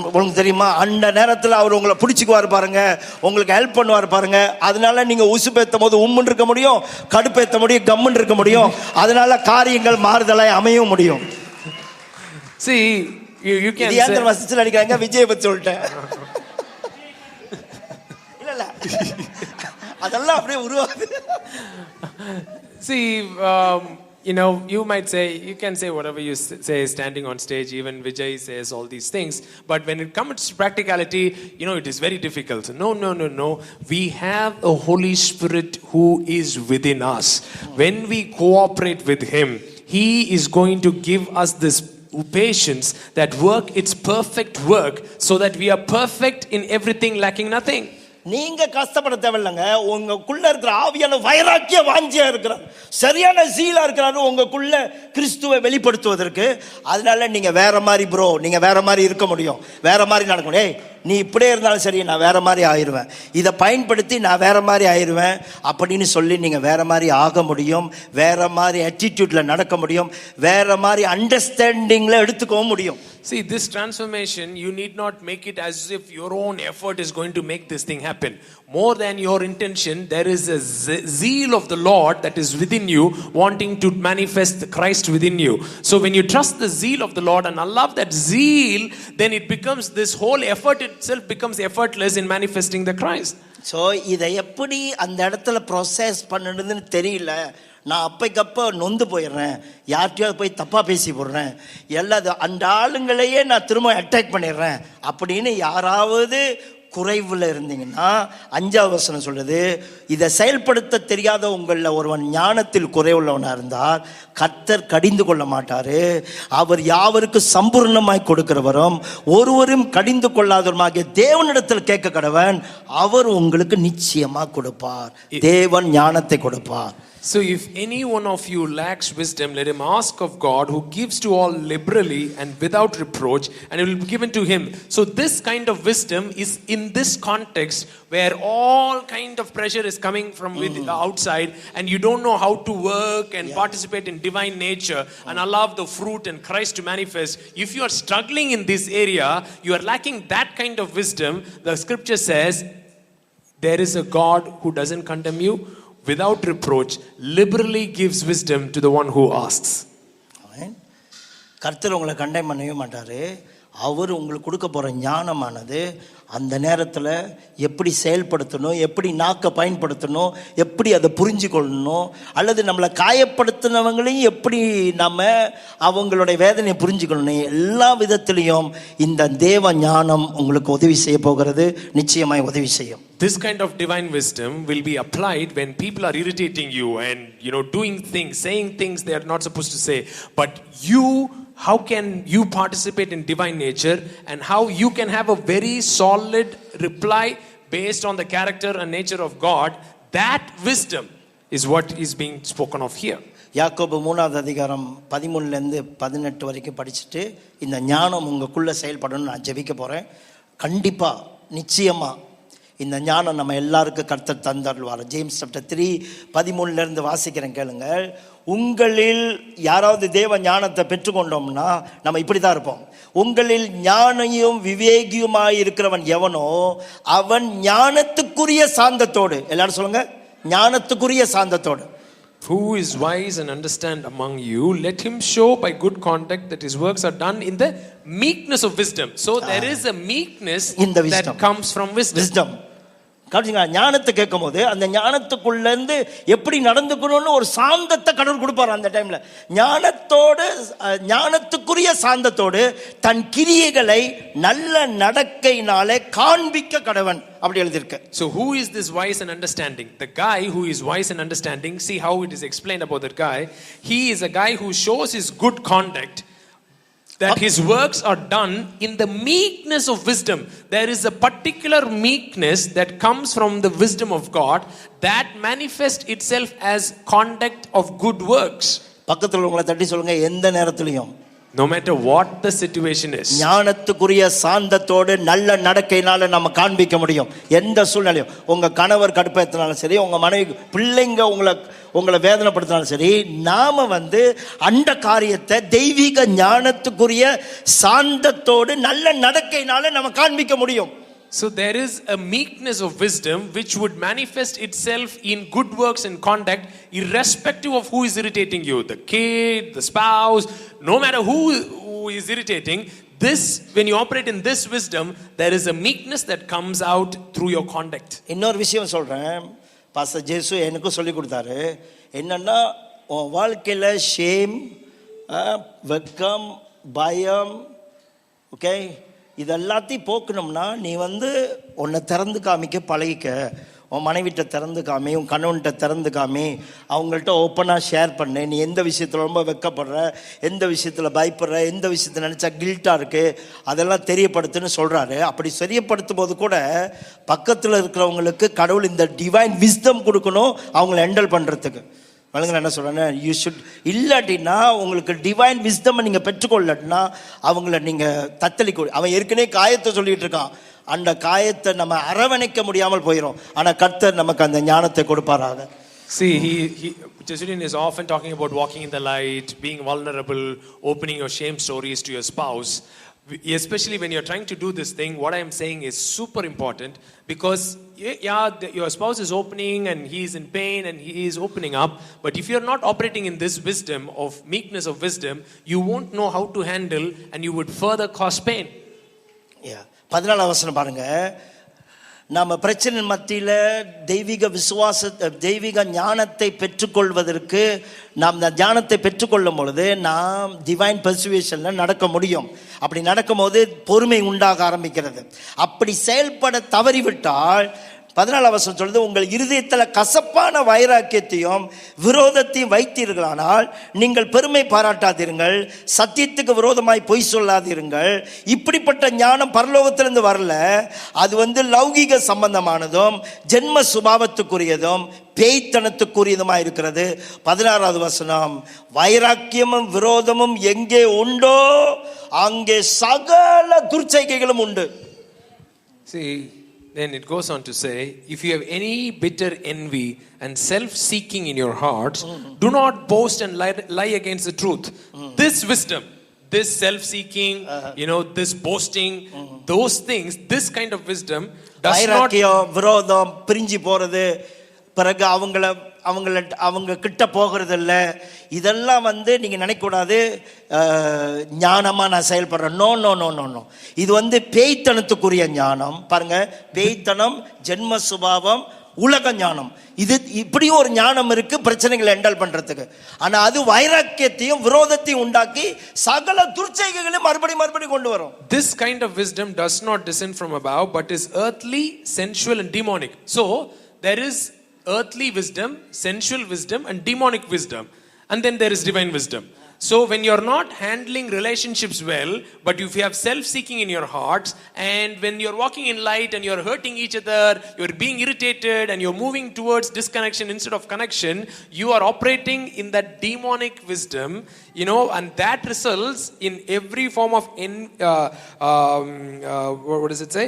உங்களுக்கு தெரியுமா, அந்த நேரத்தில் அவர் உங்களை பிடிச்சிக்குவார் பாருங்க, உங்களுக்கு ஹெல்ப் பண்ணுவார் பாருங்க. அதனால நீங்க உசுப்பேத்தும் போது உம்முன்னு இருக்க முடியும், கடுப்பேத்த முடியும், கம்முன்னு இருக்க முடியும். அதனால காரியங்கள் மாறுதலாய் அமையவும் முடியும். See, you can say வசனத்துல அடிக்காங்க விஜய் பத்தி சொல்லிட்டேன். இல்ல அதெல்லாம் அப்படியே உருவாகுது. See, you might say, you can say whatever you say standing on stage. Even Vijay says all these things, but when it comes to practicality, it is very difficult. No. We have a Holy Spirit who is within us. When we cooperate with Him, He is going to give us this patience that work its perfect work, so that we are perfect in everything, lacking nothing. நீங்க கஷ்டப்பட தேவையில்லைங்க. உங்களுக்குள்ள இருக்கிற ஆவியான வைராக்கிய வாஞ்சியா இருக்கிறார், சரியான சீலா இருக்கிறாரு உங்களுக்குள்ள கிறிஸ்துவை வெளிப்படுத்துவதற்கு. அதனால நீங்க வேற மாதிரி ப்ரோ, நீங்க வேற மாதிரி இருக்க முடியும், வேற மாதிரி நடக்கணும். ஏய், நீ இப்படியே இருந்தாலும் சரி, நான் வேற மாதிரி ஆயிடுவேன், இதை பயன்படுத்தி நான் வேற மாதிரி ஆயிடுவேன் அப்படின்னு சொல்லி நீங்க வேற மாதிரி ஆக முடியும், வேற மாதிரி அட்டிடியூட்ல நடக்க முடியும், வேற மாதிரி அண்டர்ஸ்டாண்டிங்ல எடுத்துக்கவும் முடியும். See, this transformation, you need not make it as if your own effort is going to make this thing happen. More than your intention, there is a zeal of the Lord that is within you, wanting to manifest Christ within you. So when you trust the zeal of the Lord and allow that zeal, then it becomes, this whole effort itself becomes effortless in manifesting the Christ. So இதை எப்படி அந்த இடத்துல process பண்ணணும்னு தெரியல. நான் அப்பைக்கப்போ நொந்து போயிடுறேன், யார்கிட்டயாவது போய் தப்பாக பேசி போடுறேன், எல்லாத்தையும் அந்த ஆளுங்களையே நான் திரும்ப அட்டாக் பண்ணிடுறேன் அப்படின்னு யாராவது குறைவில் இருந்தீங்கன்னா, 5வது வசனம் சொல்லுது, இதை செயல்படுத்த தெரியாத உங்களில் ஒருவன் ஞானத்தில் குறைவுள்ளவனாக இருந்தால் கர்த்தர் கடிந்து கொள்ள மாட்டாரு. அவர் யாவருக்கு சம்பூர்ணமாய் கொடுக்கிறவரும் ஒருவரும் கடிந்து கொள்ளாதவருமாகிய தேவனிடத்தில் கேட்க கடவன், அவர் உங்களுக்கு நிச்சயமாக கொடுப்பார். தேவன் ஞானத்தை கொடுப்பார். So if any one of you lacks wisdom, let him ask of God, who gives to all liberally and without reproach, and it will be given to him. So this kind of wisdom is in this context where all kind of pressure is coming from outside, and you don't know how to work and participate in divine nature and allow the fruit and Christ to manifest. If you are struggling in this area, you are lacking that kind of wisdom. The scripture says there is a God who doesn't condemn you, without reproach, liberally gives wisdom to the one who asks. கர்த்தர் உங்களை condemn பண்ணவே மாட்டாரு. அவர் உங்களுக்கு கொடுக்க போற ஞானமானது அந்த நேரத்தில் எப்படி செயல்படுத்தணும், எப்படி நாக்கை பயன்படுத்தணும், எப்படி அதை புரிஞ்சு கொள்ளணும், அல்லது நம்மளை காயப்படுத்தினவங்களையும் எப்படி நம்ம அவங்களுடைய வேதனையை புரிஞ்சுக்கணும், எல்லா விதத்திலையும் இந்த தேவ ஞானம் உங்களுக்கு உதவி செய்ய போகிறது, நிச்சயமாய் உதவி செய்யும். This kind of divine wisdom will be applied when people are irritating you and doing things, saying things they are not supposed to say. But how can you participate in divine nature, and how you can have a very solid reply based on the character and nature of God? That wisdom is what is being spoken of here. யாக்கோபு 3வது அதிகாரம் 13லேருந்து 18 வரைக்கும் படிச்சுட்டு இந்த ஞானம் உங்களுக்குள்ள செயல்படணும்னு நான் ஜெபிக்க போறேன். கண்டிப்பா நிச்சயமா இந்த ஞானம் நம்ம எல்லாருக்கும் கர்த்தர் தந்தருள்வார். ஜேம்ஸ் சாப்டர் 3:13 வாசிக்கிறேன் கேளுங்க. உங்களில் யாராவது தேவ ஞானத்தை பெற்றுக்கொண்டோம்னா நம்ம இப்படி தான் இருப்போம். உங்களில் ஞானியும் விவேகியுமாய் இருக்கிறவன் எவனோ அவன் ஞானத்துக்குரிய சாந்தத்தோடு, எல்லாரும் சொல்லுங்க, ஞானத்துக்குரிய சாந்தத்தோடு. Who is wise and understand among you, let him show by good conduct that his works are done in the meekness of wisdom. So there is a meekness that comes from wisdom. ஞானத்தை கேட்கும் போது அந்த ஞானத்துக்குள்ள இருந்து எப்படி நடந்துக்கணும்னு ஒரு சாந்தத்தை கடவுள் கொடுப்பாரு. அந்த டைம்ல ஞானத்துக்குரிய சாந்தத்தோடு தன் கிரியைகளை நல்ல நடக்கையினாலே காண்பிக்க கடவன் அப்படி எழுதியிருக்கு. So who is this wise and understanding? The guy who is wise and understanding, see how it is explained about that guy. He is a guy who shows his good conduct, that his works are done in the meekness of wisdom. There is a particular meekness that comes from the wisdom of God that manifests itself as conduct of good works. பக்கத்துல உங்களை தட்டி சொல்லுங்க, எந்த நேரத்திலையும், no matter what the situation is, ஞானத்துக்குரிய சாந்தத்தோடு நல்ல நடக்கையினால நம்ம காண்பிக்க முடியும். எந்த சூழ்நிலையும், உங்க கணவர் கடுப்பேத்தினாலும் சரி, உங்க மனைவி பிள்ளைங்க உங்களை வேதனைப்படுத்தினாலும் சரி, நாம அந்த காரியத்தை தெய்வீக ஞானத்துக்குரிய சாந்தத்தோடு நல்ல நடக்கையினால நம்ம காண்பிக்க முடியும். So there is a meekness of wisdom which would manifest itself in good works and conduct irrespective of who is irritating you, the kid, the spouse, no matter who is irritating. This, when you operate in this wisdom, there is a meekness that comes out through your conduct. இன்னொரு விஷயம் சொல்றேன், pastor ஜேசு எனக்கு சொல்லி கொடுத்தாரு. என்னன்னா, உன் வாழ்க்கையில shame, வெக்கம், பயம், ஓகே, இதெல்லாத்தையும் போக்கணும்னா நீ உன்னை திறந்து காமிக்க பழகிக்க. உன் மனைவிட்ட திறந்து காமி, உன் கணவன்கிட்ட திறந்து காமி, அவங்கள்ட்ட ஓப்பனாக ஷேர் பண்ணு. நீ எந்த விஷயத்தில் ரொம்ப வெக்கப்படுற, எந்த விஷயத்தில் பயப்படுற, எந்த விஷயத்தை நினச்சா கில்ட்டாக இருக்குது, அதெல்லாம் தெரியப்படுத்துன்னு சொல்கிறாரு. அப்படி தெரியப்படுத்தும் போது கூட பக்கத்தில் இருக்கிறவங்களுக்கு கடவுள் இந்த டிவைன் விஸ்டம் கொடுக்கணும் அவங்கள ஹேண்டில் பண்ணுறதுக்கு. வழங்க என்ன சொல்கிறேன், யூ ஷுட், இல்லாட்டின்னா உங்களுக்கு டிவைன் விஸ்டம் நீங்கள் பெற்றுக்கொள்ளட்டினா அவங்கள நீங்கள் தத்தளிக்க. அவன் ஏற்கனவே காயத்தை சொல்லிட்டு இருக்கான், அந்த காயத்தை நம்ம அரவணைக்க முடியாமல் போயிடும். ஆனால் கர்த்தர் நமக்கு அந்த ஞானத்தை கொடுப்பாராக. See, Jesudian is often talking about walking in the light, being vulnerable, opening your shame stories to your spouse. Especially when you're trying to do this thing, what I am saying is super important, because your spouse is opening and he is in pain and he is opening up, but if you're not operating in this wisdom of meekness of wisdom, you won't know how to handle and you would further cause pain. 14 வசனம் பாருங்க. நம்ம பிரச்சனை மத்தியில் தெய்வீக ஞானத்தை பெற்றுக்கொள்வதற்கு நாம் இந்த ஞானத்தை பெற்றுக்கொள்ளும் பொழுது நாம் டிவைன் பர்சுவேஷனில் நடக்க முடியும். அப்படி நடக்கும் போது பொறுமை உண்டாக ஆரம்பிக்கிறது. அப்படி செயல்பட தவறிவிட்டால் 14 வசனம் சொல்லுது, உங்கள் இருதயத்தில் கசப்பான வைராக்கியத்தையும் விரோதத்தையும் வைத்தீர்களானால் நீங்கள் பெருமை பாராட்டாதீர்கள், சத்தியத்துக்கு விரோதமாய் பொய் சொல்லாதீர்கள். இப்படிப்பட்ட ஞானம் பரலோகத்திலிருந்து வரல. அது லௌகிக சம்பந்தமானதும் ஜென்ம சுபாவத்துக்குரியதும் பேய்த்தனத்துக்குரியதுமாய் இருக்கிறது. 16வது வசனம், வைராக்கியமும் விரோதமும் எங்கே உண்டோ அங்கே சகல துர்ச்சைகளும் உண்டு. See, then it goes on to say, if you have any bitter envy and self-seeking in your hearts, do not boast and lie against the truth. This wisdom, this self-seeking, this boasting, those things, this kind of wisdom does not... விரோதம், பிரிஞ்சு போறது, பிறகு அவங்க கிட்ட போகிறது இல்லை, இதெல்லாம் நீங்க நினைக்கக்கூடாது ஞானமா நான் செயல்படுறேன். No no no no no. இது பேய்த்தனத்துக்குரிய ஞானம். பாருங்க, பேய்த்தனம், ஜென்ம சுபாவம், உலக ஞானம். இது இப்படி ஒரு ஞானம் இருக்கு பிரச்சனைகளை ஹேண்டில் பண்றதுக்கு. ஆனா அது வைராக்கியத்தையும் விரோதத்தையும் உண்டாக்கி சகல துர்ச்சைகளையும் மறுபடியும் கொண்டு வரும். This kind of wisdom does not descend from above, but is earthly, sensual and demonic. So there is earthly wisdom, sensual wisdom and demonic wisdom, and then there is divine wisdom. So when you're not handling relationships well, but if you have self-seeking in your hearts, and when you're walking in light and you're hurting each other, you're being irritated and you're moving towards disconnection instead of connection, you are operating in that demonic wisdom, and that results in every form of what does it say?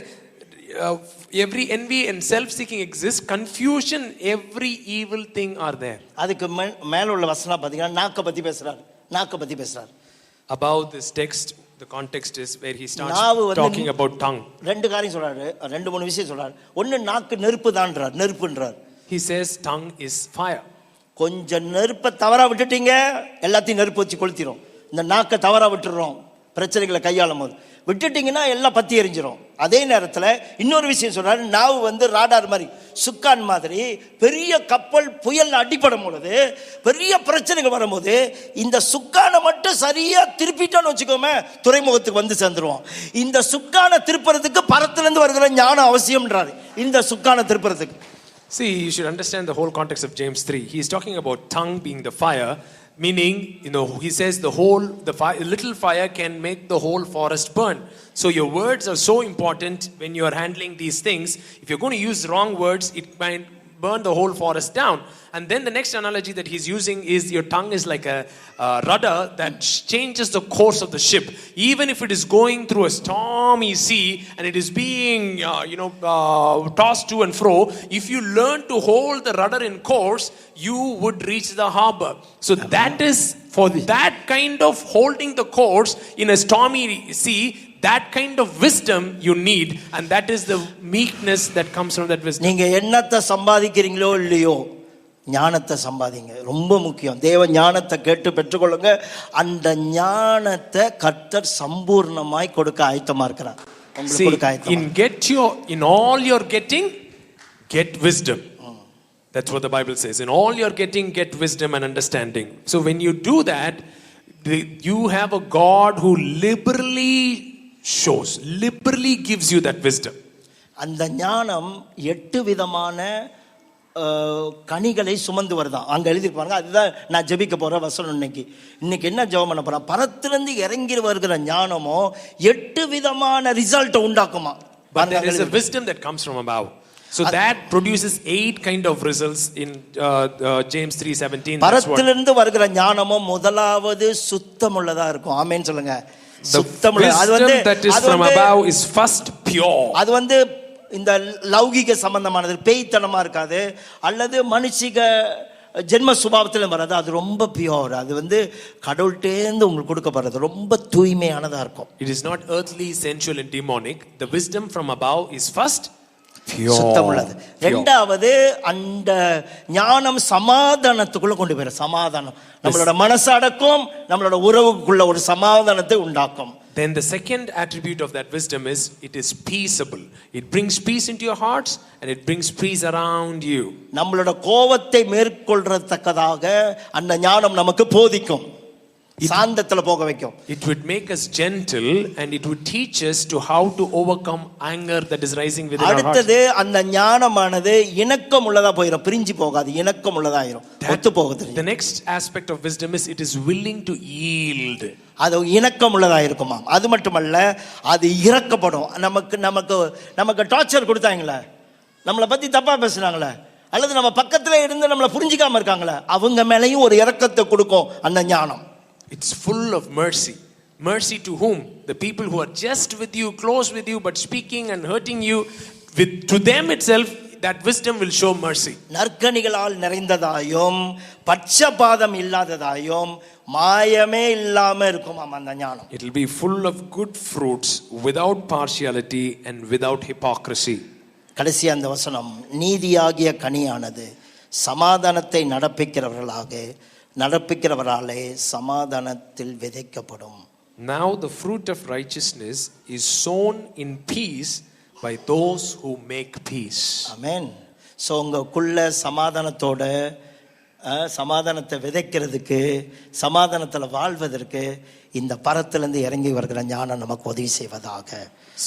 Every envy and self-seeking exists, confusion, every evil thing are there. அதுக்கு மேல உள்ள வசனம் பாத்தீங்கன்னா நாக்க பத்தி பேசுறார். About this text, the context is where he starts talking about tongue. ரெண்டு காரியம் சொல்றாரு, 2-3 விஷயம் சொல்றாரு. ஒன்னு, நாக்கு நெருப்புன்றார். He says tongue is fire. கொஞ்சம் நெருப்பை தவறா விட்டுட்டீங்க, எல்லாத்தையும் நெருப்பு வச்சு கொளுத்திரும். இந்த நாக்க தவறா விட்டுறோம், பிரச்சனைகளை கையாளும் போது. விட்டுட்டீங்கன்னா எல்லாம் பத்தி எரிஞ்சிடும். அதே நேரத்தில் இன்னொரு விஷயம் சொல்றாரு, நாவு வந்து ராடார் மாதிரி, சுக்கான் மாதிரி. பெரிய கப்பல் புயல் அடிப்படும் பொழுது, பெரிய பிரச்சனைகள் வரும்போது இந்த சுக்கானை மட்டும் சரியா திருப்பிட்டோன்னு வச்சுக்கோமே, துறைமுகத்துக்கு வந்து சேர்ந்துருவோம். இந்த சுக்கானை திருப்புறதுக்கு பரத்திலிருந்து வருகிற ஞானம் அவசியம்ன்றாரு. இந்த சுக்கானை திருப்புறதுக்கு. See, you should understand the whole context of James 3. He is talking about tongue being the fire, meaning, he says the little fire can make the whole forest burn. So your words are so important when you are handling these things. If you're going to use wrong words, it might burn the whole forest down. And then the next analogy that he's using is your tongue is like a rudder that changes the course of the ship. Even if it is going through a stormy sea and it is being tossed to and fro, if you learn to hold the rudder in course, you would reach the harbor. So that is for that kind of holding the course in a stormy sea. That kind of wisdom you need, and that is the meekness that comes from that wisdom. நீங்க என்னத்தை சம்பாதிக்கிறீங்களோ இல்லையோ, ஞானத்தை சம்பாதிங்க. ரொம்ப முக்கியம். தேவ ஞானத்தை கேட்டு பெற்றுக்கொள்ளுங்க. அந்த ஞானத்தை கர்த்தர் சம்பூர்ணமாய் கொடுக்க ஆயத்தமா இருக்கிறார். In all your getting, get wisdom. That's what the Bible says. In all your getting, get wisdom and understanding. So when you do that, you have a God who liberally gives you that wisdom. அந்த ஞானம் 8 விதமான கனிகளை சுமந்து வருதான். அங்க எழுதி பாருங்க. அதுதான் நான் ஜெபிக்க போற வசனம். இன்னைக்கு என்ன ஜெபம் பண்ண போறேன்? பரத்திலிருந்து இறங்கி வருகிற ஞானமோ 8 விதமான result உண்டாக்குமா. But there is a wisdom that comes from above. So that produces 8 kind of results in James 3:17. பரத்திலிருந்து வருகிற ஞானமோ முதலாவது சுத்தமுள்ளதா இருக்கும். ஆமென் சொல்லுங்க. சுத்தமுள்ள. அது வந்து that is from above is first pure. அது வந்து இந்த லௌகிக சம்பந்தமானது, பேய்த்தனமா இருக்காது, அல்லது மனுஷிக ஜென்ம சுபாவத்தில் வராது. அது ரொம்ப பியூர். அது வந்து கடவுள்கிட்டேருந்து உங்களுக்கு கொடுக்கப்படுறது ரொம்ப தூய்மையானதா இருக்கும். It is not earthly, sensual and demonic. The wisdom from above is first சுத்தமுள்ளது. இரண்டாவது, அந்த ஞானம் சமாதானத்துக்குள்ள கொண்டு போயிடும். சமாதானம் நம்மளோட மனசடக்கும், நம்மளோட உறவுக்குள்ள ஒரு சமாதானத்தை உண்டாக்கும். Then the second attribute of that wisdom is it is peaceable. It brings peace into your hearts and it brings peace around you. நம்மளோட கோபத்தை மேற்கொள்றதுக்காக அந்த ஞானம் நமக்கு போதிக்கும், சாந்தத்துல போக வைக்கும். It would make us gentle and it would teach us to how to overcome anger that is rising within our hearts. அடுத்தது, அந்த ஞானமானது இணக்கம் உள்ளதா போயிடும், பிரிஞ்சு போகாது, இணக்கம் உள்ளதாயிரும், ஒத்து போகுது. The next aspect of wisdom is it is willing to yield. அது இணக்கம் உள்ளதா இருக்குமா. அது மட்டுமல்ல, அது இறக்கப்படும். நமக்கு டார்ச்சர் கொடுத்தாங்களே, நம்மளை பத்தி தப்பா பேசுறாங்களே, அல்லது நம்ம பக்கத்துல இருந்து நம்மளை புரிஞ்சிக்காம இருக்காங்களே, அவங்க மேலேயும் ஒரு இரக்கத்தை கொடுக்கும் அந்த ஞானம். It's full of mercy. Mercy to whom? The people who are just with you, close with you, but speaking and hurting you. To them itself, that wisdom will show mercy. நற்கனிகளால் நிறைந்ததாயும் பட்சபாதம் இல்லாததாயும் மாயமே இல்லாம இருக்குமா அந்த ஞானம். It will be full of good fruits, without partiality and without hypocrisy. கடைசி அந்த வசனம், நீதியாகிய கனியானது சமாதானத்தை நடப்பிக்கிறவராலே சமாதானத்தில் விதைக்கப்படும். Now the fruit of righteousness is sown in peace by those who make peace. Amen. So உங்களுக்குள்ள சமாதானத்தை விதைக்கிறதுக்கு, சமாதானத்தில் வாழ்வதற்கு இந்த பரத்திலிருந்து இறங்கி வருகிற ஞானம் நமக்கு உதவி செய்வதாக.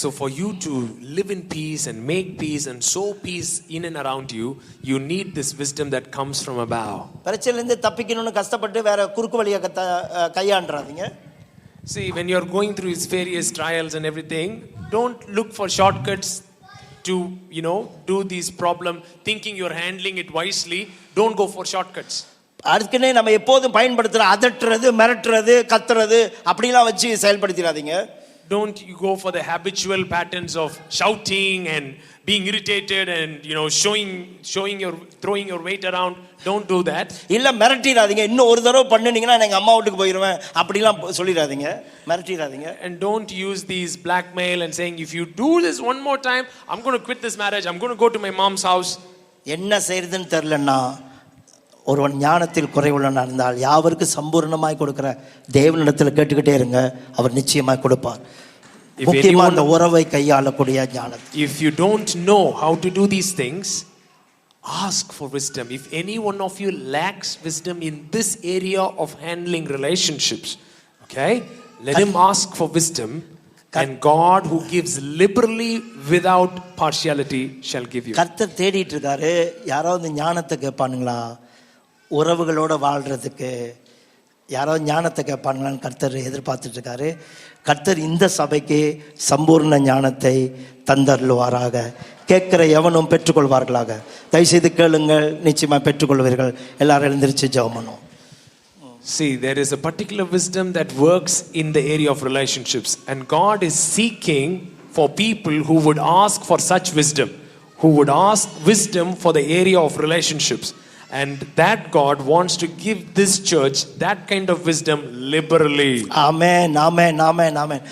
So for you to live in peace and make peace and sow peace in and around you, you need this wisdom that comes from above. பிரச்சனையிலிருந்து தப்பிக்கணும்னு கஷ்டப்பட்டு வேற குறுக்கு வழியை கையாண்டாதீங்க. See, when you're going through these various trials and everything, don't look for shortcuts to, do these problem thinking you're handling it wisely. Don't go for shortcuts. அதுக்குன்னே நம்ம எப்போதும் பயன்படுத்துற அதட்டுறது, மிரட்டுறது, கத்துறது அப்படிலாம் வச்சு செயல்படுத்திடாதீங்க. Don't you go for the habitual patterns of shouting and being irritated and throwing your weight around. Don't do that. இல்ல மிரட்டிடாதீங்க. இன்னும் ஒரு தடவை பண்ணீங்கன்னா நான் எங்க அம்மா வீட்டுக்கு போயிடுவேன் அப்படிலாம் சொல்லிடாதீங்க, மிரட்டிடாதீங்க. And don't use these blackmail and saying if you do this one more time I'm going to quit this marriage, I'm going to go to my mom's house. என்ன செய்யறதுன்னு தெரியலன்னா ஒருவன் ஞானத்தில் குறைவுள்ளவனாக இருந்தால் யாவருக்கு சம்பூர்ணமாய் கொடுக்கிற தேவனிடத்தில் கேட்டுக்கிட்டே இருங்க, அவர் நிச்சயமாய் கொடுப்பார். முக்கியமா அந்த உறவை கையாளக்கூடிய ஞானம். If you don't know how to do these things, ask for wisdom. If any one of you lacks wisdom in this area of handling relationships, okay, let him ask for wisdom, and God who gives liberally without partiality shall give you. கர்த்தர் தேடிட்டு இருக்காரு, யாராவது ஞானத்தை கேட்பானுங்களா உறவுகளோட வாழ்றதுக்கு, யாராவது ஞானத்தை கேட்பானுங்களான்னு கர்த்தர் எதிர்பார்த்துட்டு இருக்காரு. கர்த்தர் இந்த சபைக்கு சம்பூர்ண ஞானத்தை தந்தருள்வாராக. கேட்கிற எவனும் பெற்றுக்கொள்வார்களாக. தயவுசெய்து கேளுங்கள், நிச்சயமா பெற்றுக்கொள்வீர்கள். எல்லாரும் எழுந்திருச்சு ஜெபம் பண்ணுவோம். See, there is a particular wisdom that works in the area of relationships, and God is seeking for people who would ask for such wisdom, who would ask wisdom for the area of relationships. And that God wants to give this church that kind of wisdom liberally. Amen, amen, amen, amen.